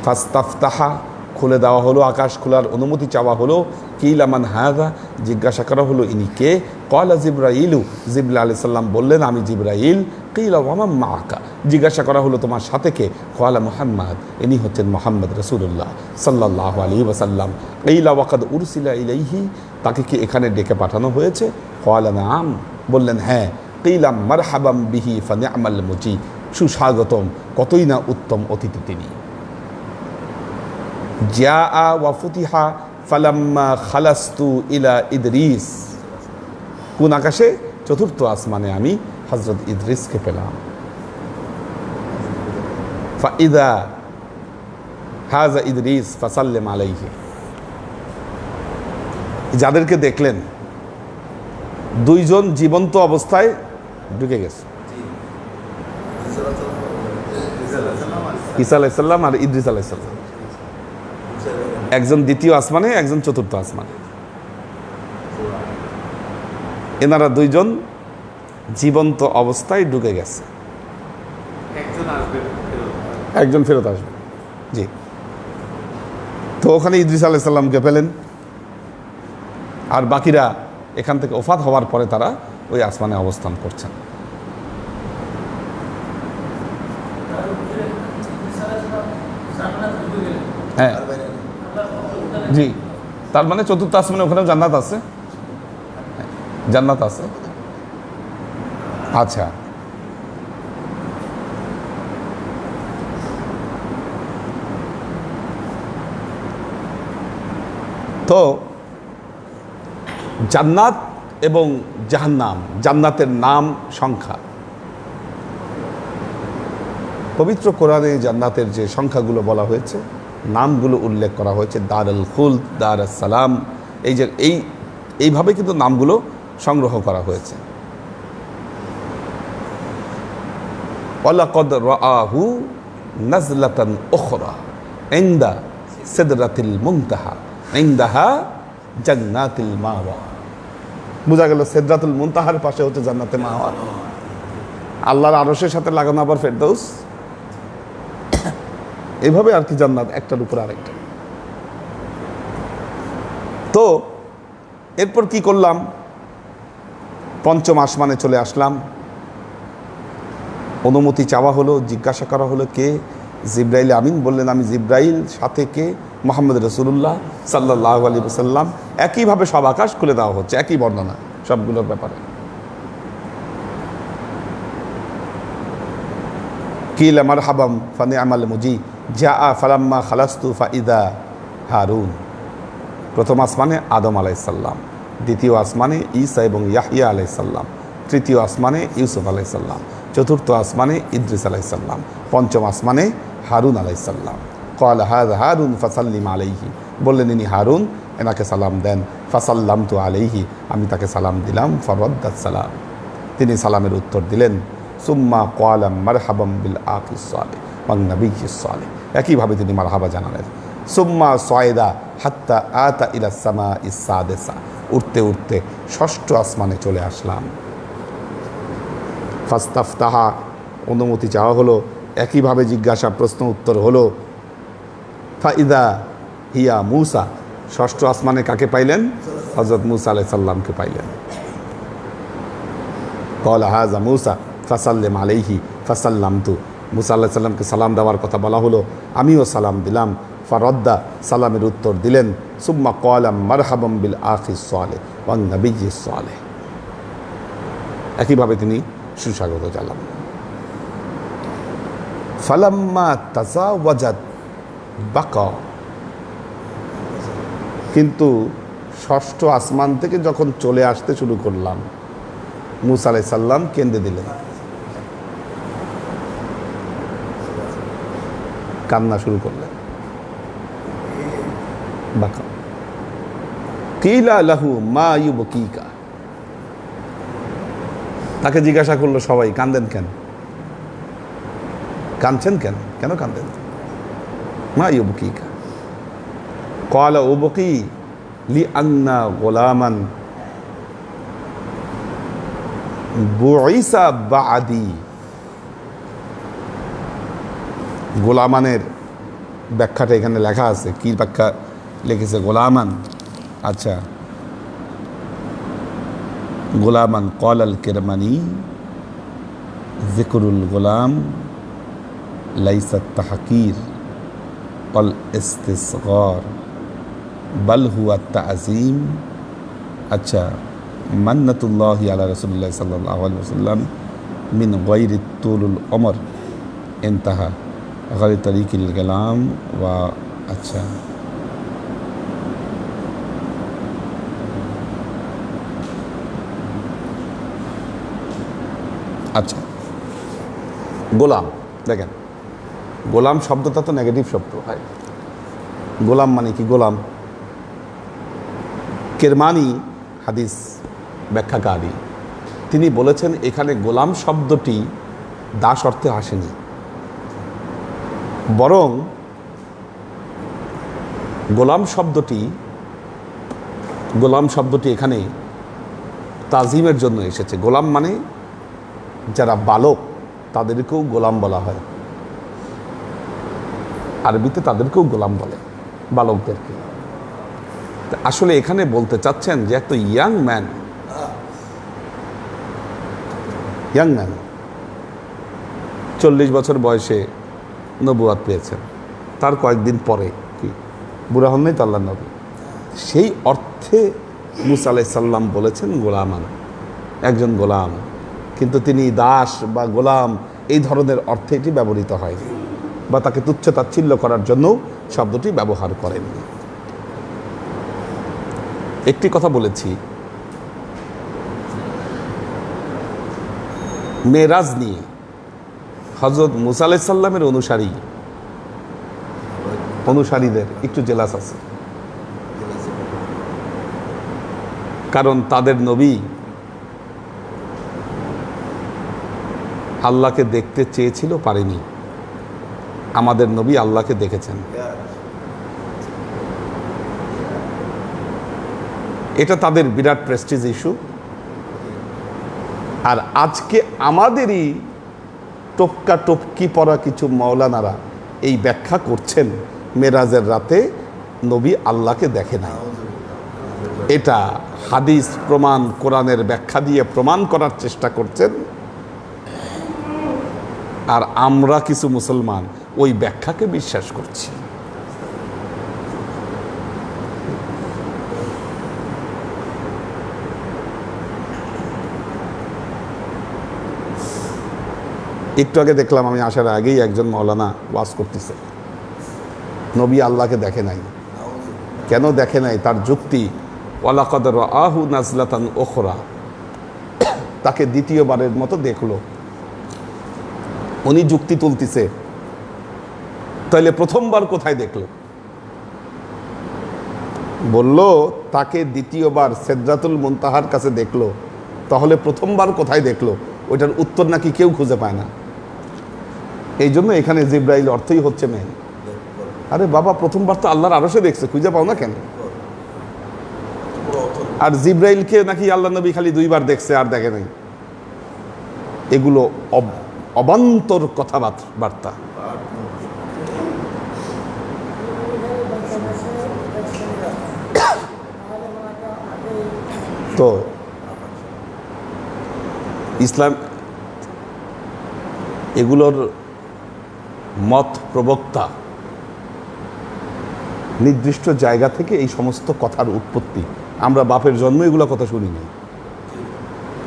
ফাস্তাফতাহা, খুলে দেওয়া হলো, আকাশ খোলার অনুমতি চাওয়া হলো। কিলা মান হাযা, জিজ্ঞাসা করা হলো ইনি কে? ক্বালা জিবরাইলু, জিবরাইল আলাইহিস সালাম বললেন আমি জিবরাইল। কিলা ওয়া মান মাআকা, জিজ্ঞাসা করা হলো তোমার সাথে কে? ক্বালা মুহাম্মদ, ইনি হচ্ছেন মুহাম্মদ রাসূলুল্লাহ সাল্লাল্লাহু আলাইহি ওয়াসাল্লাম। কিলা ওয়াকাদ উরসিলা ইলাইহি, তাকে কি এখানে ডেকে পাঠানো হয়েছে? ক্বালা নাম, বললেন হ্যাঁ। কিলা মারহাবাম বিহি ফা নি'মাল মুজি, সুস্বাগতম, কতই না উত্তম অতিথি তিনি। জাআ ওয়া ফুতিহা ফালাম্মা খালাস্তু ইলা ইদরিস, কোন আকাশে? চতুর্থ আসমানে আমি হযরত ইদরিসকে পেলাম। ফাইদা হাযা ইদরিস ফাসাল্লিম আলাইহি, যাদেরকে দেখলেন দুইজন জীবন্ত অবস্থায় ঢুকে গেছে, ঈসা আলাইহিস সালাম আর ইদরিস আলাইহিস সালাম। একজন দ্বিতীয় আসমানে, একজন চতুর্থ আসমানে। এনারা দুইজন জীবন্ত অবস্থায় ঢুকে গেছে। একজন ফেরত আসবে, জি। তো ওখানে ইদ্রিস আলাইহিস সালামকে পেলেন, আর বাকিরা এখান থেকে ওফাত হওয়ার পরে তারা ওই আসমানে অবস্থান করছেন। হ্যাঁ জি, তার মানে চতুর্থ আসমানে ওখানেও জান্নাত আছে, জান্নাত আছে। আচ্ছা, তো জান্নাত এবং জাহান্নাম, জান্নাতের নাম সংখ্যা, পবিত্র কোরআনে জান্নাতের যে সংখ্যাগুলো বলা হয়েছে, নামগুলো উল্লেখ করা হয়েছে, দারুল খুলদ, দারুস সালাম, এই যে এইভাবে কিন্তু নামগুলো সংগ্রহ করা হয়েছে। ওয়ালাকাদ রাআহু নাজলাতান উখরা ইনদা সিদরাতিল মুনতাহা ইনদাহা জান্নাতুল মাওয়া। বোঝা গেল সিদরাতুল মুনতাহার পাশে হচ্ছে জান্নাতে মাওয়া, আল্লাহর আরশের সাথে লাগানো আবার ফেরদৌস। এইভাবে আর কি জান্নাত একটার উপর আরেকটা। তো এরপর কি করলাম? পঞ্চম আসমানে চলে আসলাম, অনুমতি চাওয়া হলো, জিজ্ঞাসা করা হলো কে? জিবরাইল আমিন বললেন আমি জিবরাইল। সাথে কে? মুহাম্মদ রাসূলুল্লাহ সাল্লাল্লাহু আলাইহি ওয়াসাল্লাম। একইভাবে সব আকাশ খুলে দেওয়া হচ্ছে, একই বর্ণনা সবগুলোর ব্যাপারে। কিলা মারহাবাম ফা নি'মাল মুজি জাআ ফালাম্মা খালাস্তু ফাইদা হারুন। প্রথম আসমানে আদম আলাইহিস সালাম, দ্বিতীয় আসমানে ঈসা এবং ইয়াহইয়া আলাইহিস সালাম, তৃতীয় আসমানে ইউসুফ আলাইসাল্লাম, চতুর্থ আসমানে ইদ্রিস আলাইসাল্লাম, পঞ্চম আসমানে হারুন আলাইসাল্লাম। ক্বালা হাযা হারুন ফাসাল্লিম আলাইহি, বললেন ইনি হারুন, এনাকে সালাম দেন। ফাসাল্লামতু আলাইহি, আমি তাকে সালাম দিলাম। ফারাদ্দাত সালাম, তিনি সালামের উত্তর দিলেন। সুম্মা ক্বালা মারহাবাম বিল আখিস সালিহ ওয়ান নাবিয়্যিস সালিহ, একইভাবে তিনি মারহাবা জানালেন। সুম্মা সায়দা হাত্তা আতা ইলা সামাইস সাদিসা, উঠতে উঠতে ষষ্ঠ আসমানে চলে আসলাম। ফাস্তাফতাহা, অনুমতি চাওয়া হলো, একইভাবে জিজ্ঞাসা প্রশ্ন উত্তর হলো। ফাইদা হিয়া মূসা, ষষ্ঠ আসমানে কাকে পাইলেন? হযরত মূসা আলাইহিস সালামকে পাইলেন। ক্বালা হাযা মূসা ফাসাল্লিম আলাইহি ফাসাল্লামতু, মূসা আলাইহিস সালামকে সালাম দেওয়ার কথা বলা হলো, আমিও সালাম দিলাম। ফারাদ্দা, সালামের উত্তর দিলেন। সুম্মা ক্বালা মারহাবাম বিল আখিস সালিহ ওয়ান নাবিয়্যিস সালিহ, একইভাবে তিনি সুস্বাগত জানালেন। ফালাম্মা তাজাওয়াজাত বাকা, কিন্তু ষষ্ঠ আসমান থেকে যখন চলে আসতে শুরু করলাম, মূসা আলাইহিস সালাম কেঁদে দিলেন, কান্না শুরু করলেন। বাকা কিলা লাহু মা ইউবকিকা, তাকে জিজ্ঞাসা করলো সবাই, কান্দেন কেন, কাঁদছেন কেন, কেন কাঁদেন? মা ইউবকিকা, ক্বালা উবকি লিআন্না গুলামান বুইসা বাদি। গোলামানের ব্যাখ্যাটা এখানে লেখা আছে, কি ব্যাখ্যা লিখেছে? গোলামান, আচ্ছা, গোলামান ক্বালাল কিরমানি যিকরুল গোলাম লাইসা তাহকির ওয়াল ইস্তিসগার বাল হুয়া তাযীম। আচ্ছা, মান্নাতুল্লাহি আলা রাসূলিল্লাহি সাল্লাল্লাহু আলাইহি ওয়াসাল্লাম মিন গায়রি তুলুল উমর ইনতাহা গায়রি তারিকিল কালাম ওয়া। আচ্ছা, আচ্ছা, গোলাম, দেখেন গোলাম শব্দটা তো নেগেটিভ শব্দ হয়। গোলাম মানে কি? গোলাম কেরমানি হাদিস ব্যাখ্যাকারী, তিনি বলেছেন এখানে গোলাম শব্দটি দাস অর্থে আসেনি, বরং গোলাম শব্দটি এখানে তাজিমের জন্য এসেছে। গোলাম মানে যারা বালক তাদেরকেও গোলাম বলা হয়, আরবিতে তাদেরকেও গোলাম বলে, বালকদেরকে। আসলে এখানে বলতে চাচ্ছেন যে এত ইয়াং ম্যান 40 বছর বয়সে নবুয়াত পেয়েছেন, তার কয়েকদিন পরে কি বুড়া হন নাই তো আল্লাহর নবী, সেই অর্থে মূসা আলাইহিস সালাম বলেছেন গোলামান, একজন গোলাম, কিন্তু তিনি দাস বা গোলাম এই ধরনের অর্থে এটি ব্যবহৃত হয়নি, বা তাকে তুচ্ছ তাচ্ছিল্য করার জন্য শব্দটি ব্যবহার করেননি। একটি কথা বলেছি মেরাজ নিয়ে, হযরত মূসা আলাইহিস সালামের অনুসারীদের একটু জেলাস আছে, কারণ তাদের নবী আল্লাহকে দেখতে চেয়েছিল, পারেনি। আমাদের নবী আল্লাহকে দেখেছেন। এটা তাদের বিরাট প্রেস্টিজ ইস্যু। আর আজকে আমাদেরই টোপকা টপকি পড়া কিছু মাওলানারা এই ব্যাখ্যা করছেন মেরাজের রাতে নবী আল্লাহকে দেখে নাই। এটা হাদিস প্রমাণ, কোরআনের ব্যাখ্যা দিয়ে প্রমাণ করার চেষ্টা করছেন। আর আমরা কিছু মুসলমান ওই ব্যাখ্যাকে বিশ্বাস করছি। একটু আগে দেখলাম, আমি আসার আগেই একজন মাওলানা ওয়াজ করতেছে, নবী আল্লাহকে দেখে নাই। কেন দেখে নাই? তার যুক্তি ওয়ালাকাদ রাআহু নাজলাতান উখরা, তাকে দ্বিতীয়বারের মতো দেখলো। উনি যুক্তি তুলতেছে, তাহলে প্রথমবার কোথায় দেখলো? বলল তাকে দ্বিতীয়বার সিদরাতুল মুনতাহার কাছে দেখলো, তাহলে প্রথমবার কোথায় দেখলো? ওইটার উত্তর নাকি কেউ খুঁজে পায় না। এই জন্য এখানে জিব্রাইল অর্থই হচ্ছে মেন। আরে বাবা, প্রথমবার তো আল্লাহর আরশে দেখছে, খুঁজে পাও না কেন? আর জিব্রাইলকে নাকি আল্লাহ নবী খালি 2 বার দেখছে, আর দেখে নাই। এগুলো অবান্তর কথাবার্তা। তো ইসলাম এগুলোর মত প্রবক্তা নির্দিষ্ট জায়গা থেকে এই সমস্ত কথার উৎপত্তি। আমরা বাপের জন্ম এগুলো কথা শুনিনি।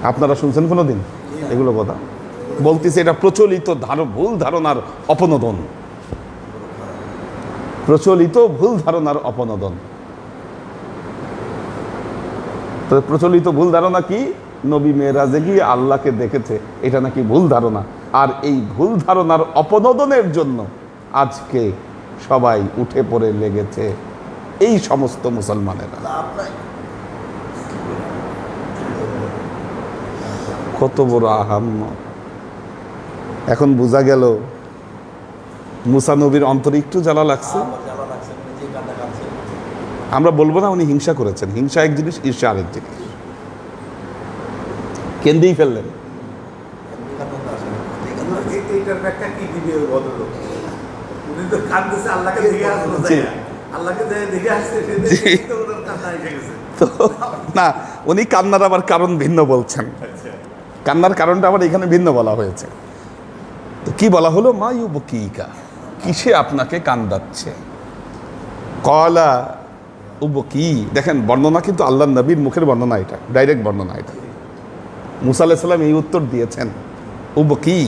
আপনারা শুনছেন কোনোদিন এগুলো কথা? বলতেছে এটা প্রচলিত ভুল ধারণার অপনোদন, প্রচলিত ভুল ধারণার অপনোদন। তো প্রচলিত ভুল ধারণা কি? নবী মেরাজে গিয়ে আল্লাহকে দেখেছে, এটা নাকি ভুল ধারণা। আর এই ভুল ধারণার অপনোদনের জন্য আজকে সবাই উঠে পড়ে লেগেছে এই সমস্ত মুসলমানেরা। কত বড় আহাম্মক! এখন বোঝা গেল মুসা নবীর অন্তরে একটু জ্বালা লাগছে। আমরা বলবো না উনি হিংসা করেছেন, হিংসা এক জিনিস, ঈর্ষা আরেক জিনিস। কেন্দ্রেই ফেললেন। তো না, উনি কান্নার আবার কারণ ভিন্ন বলছেন। কান্নার কারণটা আবার এখানে ভিন্ন বলা হয়েছে। তো কি বলা হলো? মা ইউবকিকা, কিসে আপনাকে কান্দাচ্ছে? কলা উবকি। দেখেন বর্ণনা কিন্তু আল্লাহ নবীর মুখের বর্ণনা, এটা ডাইরেক্ট বর্ণনা। এটা মুসা আলাইহিস সালাম এই উত্তর দিয়েছেন, উবকি,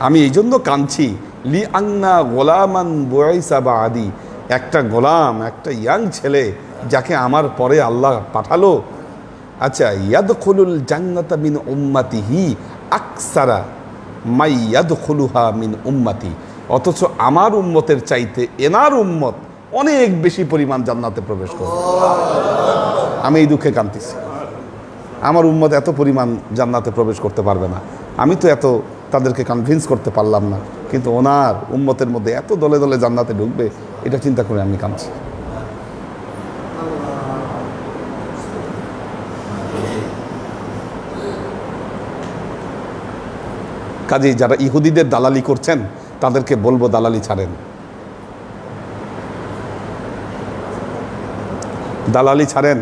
আমি এই জন্য কাঁদছি, লি আন্না গোলামান বুইসা বাদি, একটা গোলাম, একটা ইয়াং ছেলে যাকে আমার পরে আল্লাহ পাঠালো। আচ্ছা, ইয়াদখুলুল জান্নাতা মিন উম্মাতিহি আকসারা মাই ইয়াদখুলুহা মিন উম্মাতি, অথচ আমার উম্মতের চাইতে এনার উম্মত অনেক বেশি পরিমাণ জান্নাতে প্রবেশ করবে। আমি এই দুঃখে কাঁদতেছি, আমার উম্মত এত পরিমাণ জান্নাতে প্রবেশ করতে পারবে না। আমি তো এত তাদেরকে কনভিন্স করতে পারলাম না, কিন্তু ওনার উম্মতের মধ্যে এত দলে দলে জান্নাতে ঢুকবে, এটা চিন্তা করে আমি কাঁদছি। কাজেই যারা ইহুদিদের দালালি করছেন তাদেরকে বলবো দালালি ছাড়েন, দালালি ছাড়েন।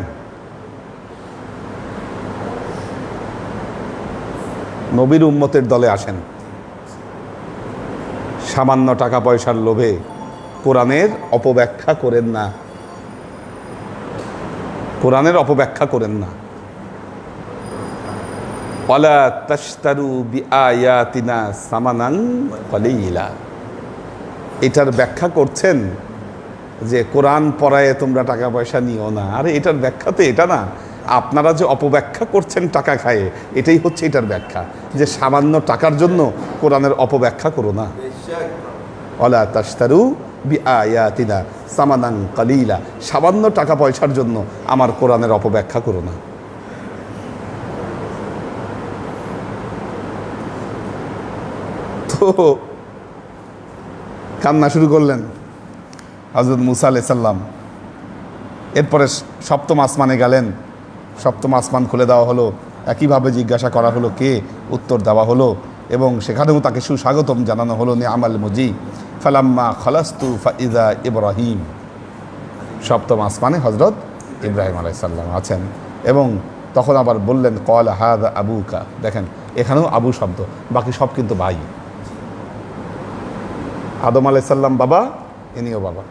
নবীর উম্মতের দলে আসেন। সামান্য টাকা পয়সার লোভে কোরআনের অপব্যাখ্যা করেন না, কোরআনের অপব্যাখ্যা করেন না। ওয়ালা তাশতারু বিআয়াতিনা সামানান কলিলা, এটার ব্যাখ্যা করছেন যে কোরআন পড়ায় তোমরা টাকা পয়সা নিও না। আরে এটার ব্যাখ্যা তো এটা না, আপনারা যে অপব্যাখ্যা করছেন টাকা খায়ে, এটাই হচ্ছে এটার ব্যাখ্যা, যে সামান্য টাকার জন্য কোরআনের অপব্যাখ্যা করো না। ওয়ালা তাশতারু বিআয়াতিনা সামানান কলিলা, সামান্য টাকা পয়সার জন্য আমার কোরআনের অপব্যাখ্যা করো না। তো কান্না শুরু করলেন হযরত মুসা আলাইহিস সালাম। এরপরে সপ্তম আসমানে গেলেন, সপ্তম আসমান খুলে দেওয়া হলো, একইভাবে জিজ্ঞাসা করা হলো, কে? উত্তর দেওয়া হলো, এবং সেখানেও তাকে সুস্বাগতম জানানো হলো, নিআমাল মুজি ফালাম্মা খালাস্তু ফাইজা ইব্রাহিম। সপ্তম আসমানে হযরত ইব্রাহিম আলাইহিস সালাম আছেন, এবং তখন আবার বললেন ক্বালা হাযা আবুকা। দেখেন এখানেও আবু শব্দ, বাকি সব কিন্তু ভাই। আদম আলাইহিস সালাম বাবা, ইনিও বাবা,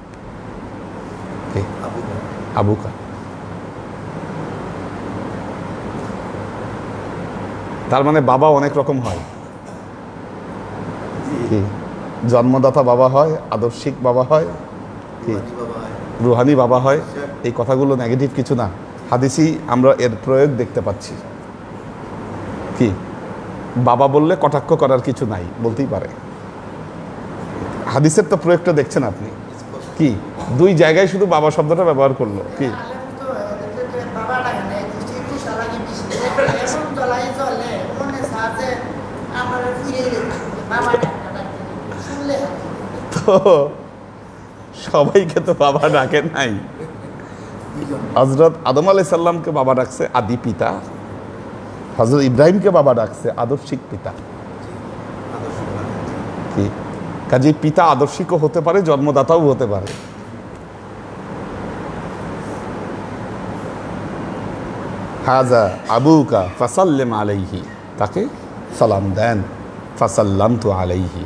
আবুকা। তার মানে বাবা অনেক রকম হয়, কি জন্মদাতা বাবা হয়, আদর্শিক বাবা হয়, কি রুহানি বাবা হয়। এই কথাগুলো নেগেটিভ কিছু না, হাদিসই আমরা এর প্রয়োগ দেখতে পাচ্ছি। কি বাবা বললে কটাক্ষ করার কিছু নাই, বলতেই পারে। হাদিসের তো প্রয়োগটা দেখছেন আপনি, কি দুই জায়গায় শুধু বাবা শব্দটা ব্যবহার করলো। কি তো সবাইকে তো বাবা ডাকে নাই। হজরত আদম আলাইহিস সালামকে বাবা ডাকছে আদি পিতা, হজরত ইব্রাহিমকে বাবা ডাকছে আদর্শিক পিতা। কি কাজে পিতা আদর্শিকও হতে পারে, জন্মদাতাও হতে পারে। হাজা আবুকা ফাসাল্লিম আলাইহি, তাকে সালাম দেন। ফাসাল্লামতু আলাইহি,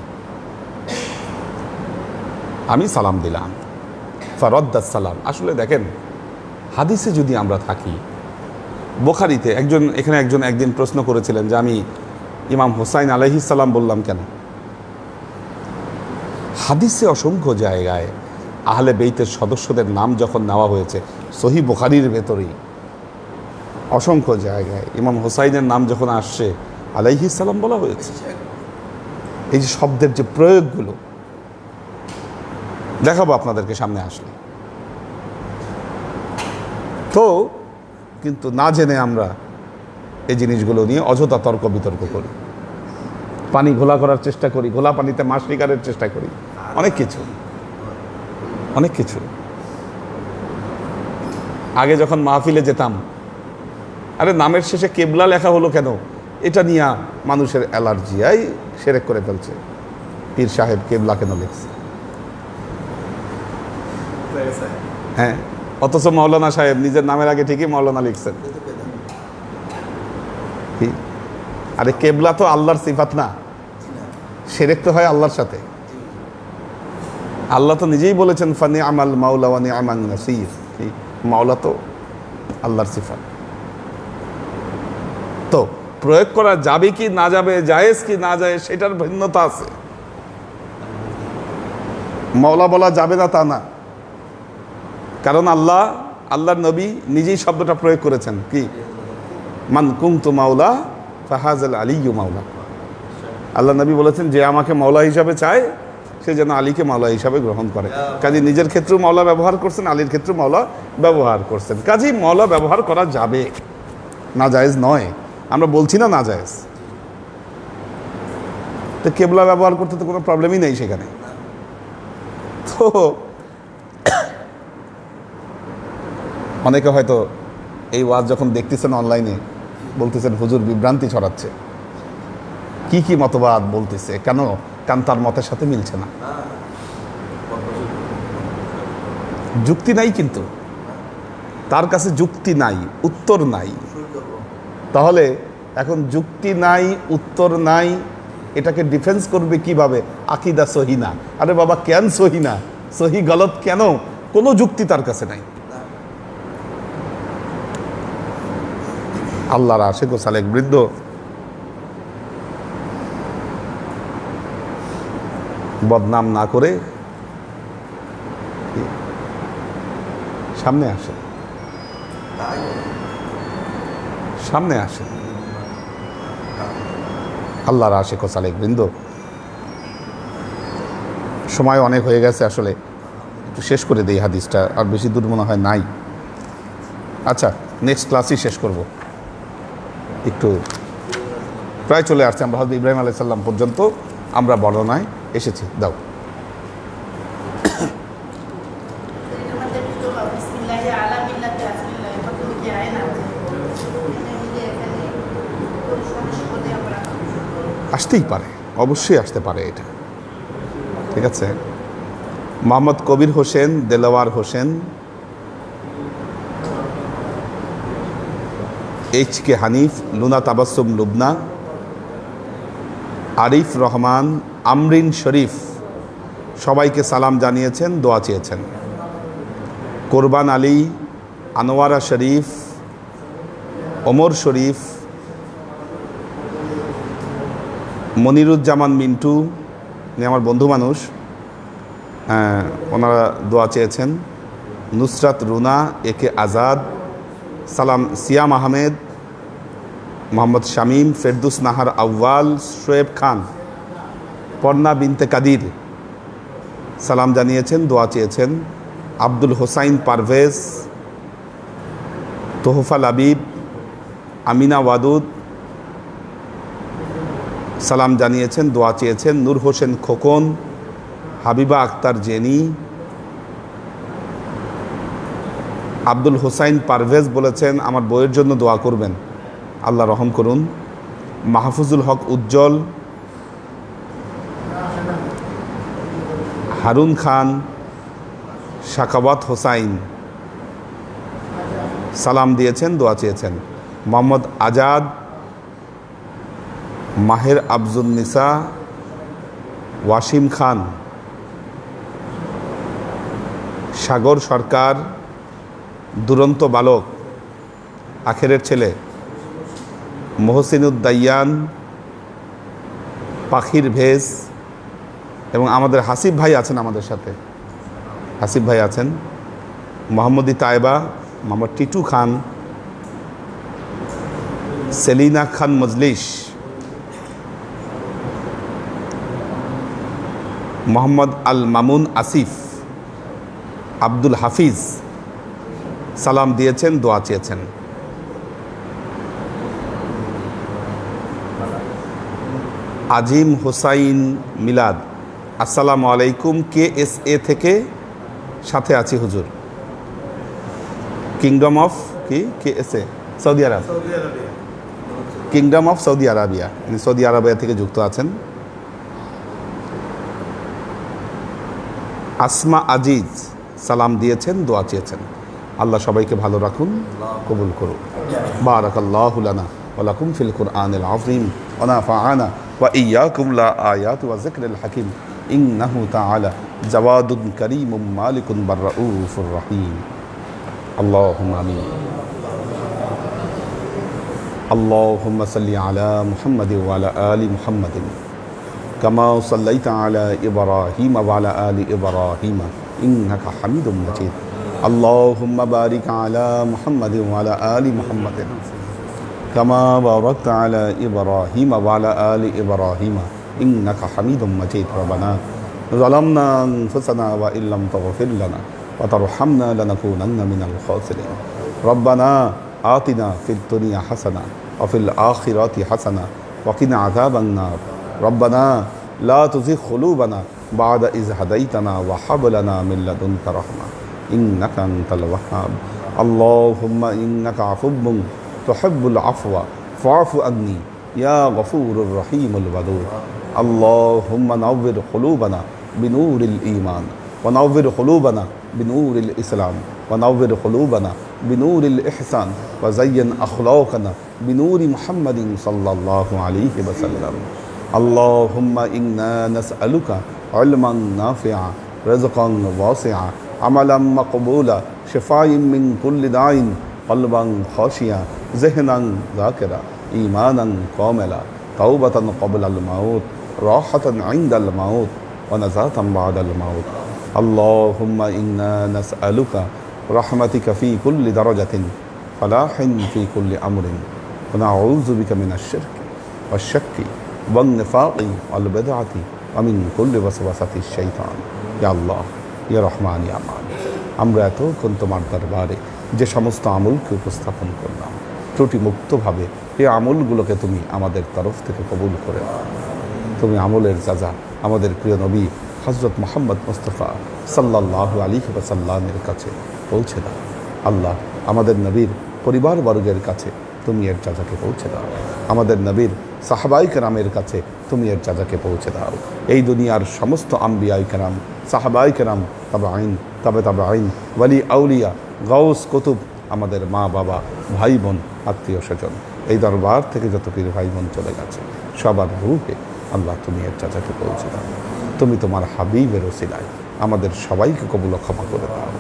আমি সালাম দিলাম। ফারাদ্দাস সালাম। আসলে দেখেন হাদিসে যদি আমরা থাকি, বুখারীতে এখানে একজন একদিন প্রশ্ন করেছিলেন যে আমি ইমাম হুসাইন আলাইহিস সালাম বললাম কেন। হাদিসে অসংখ্য জায়গায় আহলে বেইতের সদস্যদের নাম যখন নেওয়া হয়েছে, সহিহ বুখারীর ভেতরেই অসংখ্য জায়গায় ইমাম হুসাইনের নাম যখন আসছে আলাইহিস সালাম বলা হয়েছে। এই যে শব্দের যে প্রয়োগগুলো দেখাবো আপনাদেরকে সামনে আসলে। তো কিন্তু না জেনে আমরা এই জিনিসগুলো নিয়ে অযথা তর্ক বিতর্ক করি, পানি ঘোলা করার চেষ্টা করি, ঘোলা পানিতে মাছ শিকারের চেষ্টা করি, অনেক কিছু। আগে যখন মাহফিলে যেতাম, আরে নামের শেষে কেবলা লেখা হলো কেন, এটা নিয়ে মানুষের অ্যালার্জি, এই সেরেক করে ফেলছে। পীর সাহেব কেবলা কেন লিখছে? হ্যাঁ, অথচ মাওলানা সাহেব নিজের নামের আগে ঠিকই মাওলানা লিখছেন। কি আরে কেবলা তো আল্লাহর সিফাত না, শিরক তো হয় আল্লাহর সাথে। আল্লাহ তো নিজেই বলেছেন ফানি আমাল মাওলা ওয়া নি'মান নাসির। কি মাওলা তো আল্লাহর সিফাত। তো প্রয়োগ করা যাবে কি না যাবে, জায়েজ কি না জায়েজ, সেটার ভিন্নতা আছে। মাওলা বলা যাবে না তা না, কারণ আল্লাহর নবী নিজেই শব্দটা প্রয়োগ করেছেন। কি মান কুনতু মাওলা ফাহাজাল আলিয়্যু মাওলা। আল্লাহ নবী বলেছেন যে আমাকে মাওলা হিসাবে চায় সে যেন আলীকে মাওলা হিসাবে গ্রহণ করে। কাজে নিজের ক্ষেত্রেও মাওলা ব্যবহার করছেন, আলীর ক্ষেত্রেও মাওলা ব্যবহার করছেন। কাজেই মাওলা ব্যবহার করা যাবে, না জায়েজ নয়। আমরা বলছি না না জায়েজ। তো কেবলা ব্যবহার করতে তো কোনো প্রবলেমই নেই সেখানে। তো অনেকে হয়তো এই ওয়াজ যখন দেখতেছেন অনলাইনে বলতেছেন হুজুর বিভ্রান্তি ছড়াচ্ছে, কি মতবাদ বলতেছে, কেন কারণ তার মতের সাথে মিলছে না। যুক্তি নাই, কিন্তু তার কাছে যুক্তি নাই, উত্তর নাই। তাহলে এখন যুক্তি নাই, উত্তর নাই, এটাকে ডিফেন্স করবে কিভাবে? আকিদা সহি না। আরে বাবা কেন সহি না, সহি গলত কেন? কোনো যুক্তি তার কাছে নাই। আল্লাহর আশিক ও সালেক বৃদ্ধ বদনাম না করে সামনে আসে, আল্লাহর আশিক ও সালেক বৃন্দ। সময় অনেক হয়ে গেছে, আসলে একটু শেষ করে দেই হাদিসটা, আর বেশি দূর মনে হয় নাই। আচ্ছা, নেক্সট ক্লাসই শেষ করব। একটু প্রায় চলে আসছে আমরা, হযরত ইব্রাহিম আলাইহিস সালাম পর্যন্ত আমরা বর্ণনায় এসেছি। দাও আসতেই পারে, অবশ্যই আসতে পারে, এটা ঠিক আছে। মোহাম্মদ কবির হোসেন, দেলাওয়ার হোসেন, HK হানিফ, লুনা তাবাসসুম লুবনা, আরিফ রহমান, আমরিন শরীফ সবাইকে সালাম জানিয়েছেন, দোয়া চেয়েছেন। কোরবান আলী, আনোয়ারা শরীফ, ওমর শরীফ, মনিরুজ্জামান মিন্টু, আমার বন্ধু মানুষ, ওনারা দোয়া চেয়েছেন। নুসরাত রুনা, AK আজাদ, সালাম সিয়াম আহমেদ, মোহাম্মদ শামীম, ফেরদুস নাহার আউয়াল, শোয়েব খান, পর্ণা বিনতে কাদির সালাম জানিয়েছেন, দোয়া চেয়েছেন। আব্দুল হোসাইন পারভেজ, তোহফা লাবিব, আমিনা ওয়াদুদ সালাম জানিয়েছেন, দোয়া চেয়েছেন। নূর হোসেন খোকন, হাবিবা আক্তার জেনি, আব্দুল হোসাইন পারভেজ বলেছেন আমার বইয়ের জন্য দোয়া করবেন, আল্লাহ রহম করুন। মাহফুজুল হক উজ্জ্বল, হারুন খান, শাকাওয়াত হোসাইন সালাম দিয়েছেন, দোয়া চেয়েছেন। মোহাম্মদ আজাদ, মাহের আফজুন নিসা, ওয়াসিম খান, সাগর সরকার, দুরন্ত বালক, আখেরের ছেলে, মহসিনুদ্দাইয়ান, পাখির ভেজ এবং আমাদের হাসিব ভাই আছেন আমাদের সাথে, হাসিব ভাই আছেন। মোহাম্মদী তাইবা, মোহাম্মদ টিটু খান, সেলিনা খান মজলিস, মোহাম্মদ আল মামুন আসিফ, আব্দুল হাফিজ সালাম দিয়েছেন, দোয়া চেয়েছেন। আজিম হোসাইন মিলাদ, আসসালামু আলাইকুম, KSA থেকে সাথে আছি হুজুর। কিংডম অফ কি KSA Saudi Arab, kingdom of Saudi Arabia, Saudi Arabia থেকে যুক্ত আছেন। আসমা আজিজ সালাম দিয়েছেন, দোয়া চেয়েছেন। আল্লাহ সবাইকে ভালো রাখুন, কবুল করুন। বারাকাল্লাহু লানা ওয়া লাকুম ফিল কুরআনিল আযীম ওয়া নাফা'ানা ওয়া ইয়্যাকুম লা আয়াতি ওয়া যিকরিল হাকীম ইন্নাহু তাআলা জাওয়াদুন কারীমুম মালিকুন বাররাউফুর রহিম। আল্লাহুম্মা আমিন। আল্লাহুম্মা সাল্লি আলা মুহাম্মাদিন ওয়া আলা আলি মুহাম্মাদিন কামা সাল্লাইতা আলা ইব্রাহিম ওয়া আলা আলি ইব্রাহিম ইন্নাকা হামিদুম মাজিদ। আল্লাহুম্মা বারিক আলা মুহাম্মাদিন ওয়া আলা আলি মুহাম্মাদিন কামা বারাকতা আলা ইব্রাহিম ওয়া আলা আলি ইব্রাহিম ইন্নাকা হামিদুম মাজিদ। রব্বানা যালামনা আনফুসানা ওয়া ইল্লাম তাগফির লানা ওয়া তারহামনা লানাকুনান্না মিনাল খাসিরিন। রব্বানা আতিনা ফিদ দুনিয়া হাসানা ওয়া ফিল আখিরাতি হাসানা ওয়া কিনা আযাবান নার। রব্বানা লা তুযিগ কুলুবানা বা'দা ইয হাদাইতানা ওয়া হাব লানা মিন লাদুনকা রাহমা ইন্নাকা আনতাল ওয়াহ্হাব। আল্লাহুম্মা ইন্নাকা আফুব্বুন তুহিব্বুল আফওয়া ফা'ফু আন্নী ইয়া গফুরুর রহিমুল ওয়াদুদ। আল্লাহুম্মা নাওবির কুলুবানা বিনুরিল ঈমান ওয়া নাওবির কুলুবানা বিনুরিল ইসলাম ওয়া নাওবির কুলুবানা বিনুরিল ইহসান ওয়া যায়্যিন আখলাকানা বিনুরি মুহাম্মাদিন সাল্লাল্লাহু আলাইহি ওয়া সাল্লাম। আল্লাহুম্মা ইন্না নাসআলুকা ইলমান নাফিআ রিজকান ওয়াসিআ আমালান মাকবুলা শিফাআন মিন কুল্লি দাইন কলবান খাশিয়া যিহনান যাকিরা ঈমানান কামিলা তাওবাতান ক্বাবলাল মাউত রাহাতান ইনদাল মাউত ওয়া নাজাতান বা'দাল মাউত। আল্লাহুম্মা ইন্না নাসআলুকা রাহমাতিকা ফি কুল্লি দারাজাতিন ফালাহিন ফি কুল্লি আমরিন ওয়া নাউযু বিকা মিনাশ শিরকি ওয়াশ শাক্কি ওয়ান নিফাকি ওয়াল বিদআতি ওয়া মিন কুল্লি ওয়াসওয়াসাতিশ শাইতান। ইয়া আল্লাহ, ইয়া রহমান, ইয়া মালিক, আমরা এতক্ষণ তোমার দরবারে যে সমস্ত আমলকে উপস্থাপন করলাম ত্রুটিমুক্তভাবে এই আমলগুলোকে তুমি আমাদের তরফ থেকে কবুল করে নাও। তুমি আমলের যাজা আমাদের প্রিয় নবী হযরত মুহাম্মদ মুস্তাফা সাল্লাল্লাহু আলাইহি ওয়াসাল্লামের কাছে পৌঁছে দাও। আল্লাহ, আমাদের নবীর পরিবারবর্গের কাছে তুমি এর যাজাকে পৌঁছে দাও। আমাদের নবীর সাহাবাই কেরামের কাছে তুমি এর যাজাকে পৌঁছে দাও। এই দুনিয়ার সমস্ত আম্বিয়াই কেরাম, সাহাবাই কেরাম, তাবেঈন, তাবেঈন, ওয়ালি আউলিয়া, গাউস, কুতুব, আমাদের মা বাবা, ভাই বোন, আত্মীয় স্বজন, এই দরবার থেকে যত পীর ভাই বোন চলে গেছে সবার রূপে আল্লাহ তুমি এর যাজাকে পৌঁছে দাও। তুমি তোমার হাবিবের ওসিলায় আমাদের সবাইকে কবুল ক্ষমা করে দাও।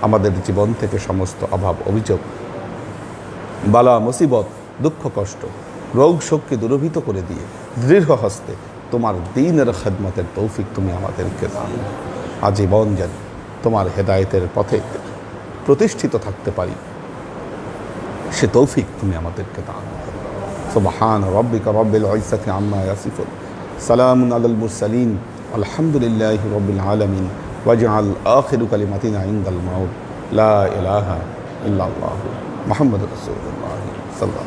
আমাদের জীবন থেকে সমস্ত অভাব অভিযোগ, বালা মুসিবত, দুঃখ কষ্ট, রোগ শোককে দূরভূত করে দিয়ে দৃঢ় হস্তে তোমার দ্বীনের খেদমতের তৌফিক তুমি আমাদেরকে দাও। আজীবন যেন তোমার হেদায়েতের পথে প্রতিষ্ঠিত থাকতে পারি সে তৌফিক তুমি আমাদেরকে দান করো। সুবহান রাব্বিকা রাব্বিল ইজ্জাতি আম্মা ইয়াসিফুন সালামুন আলাল মুরসালিন আলহামদুলিল্লাহি রাব্বিল আলামিন ওয়াজআল আখিরু কালিমাতিনা ইনদাল মাউত লা ইলাহা ইল্লাল্লাহু মুহাম্মাদুর রাসূলুল্লাহ সাল্লাল্লাহু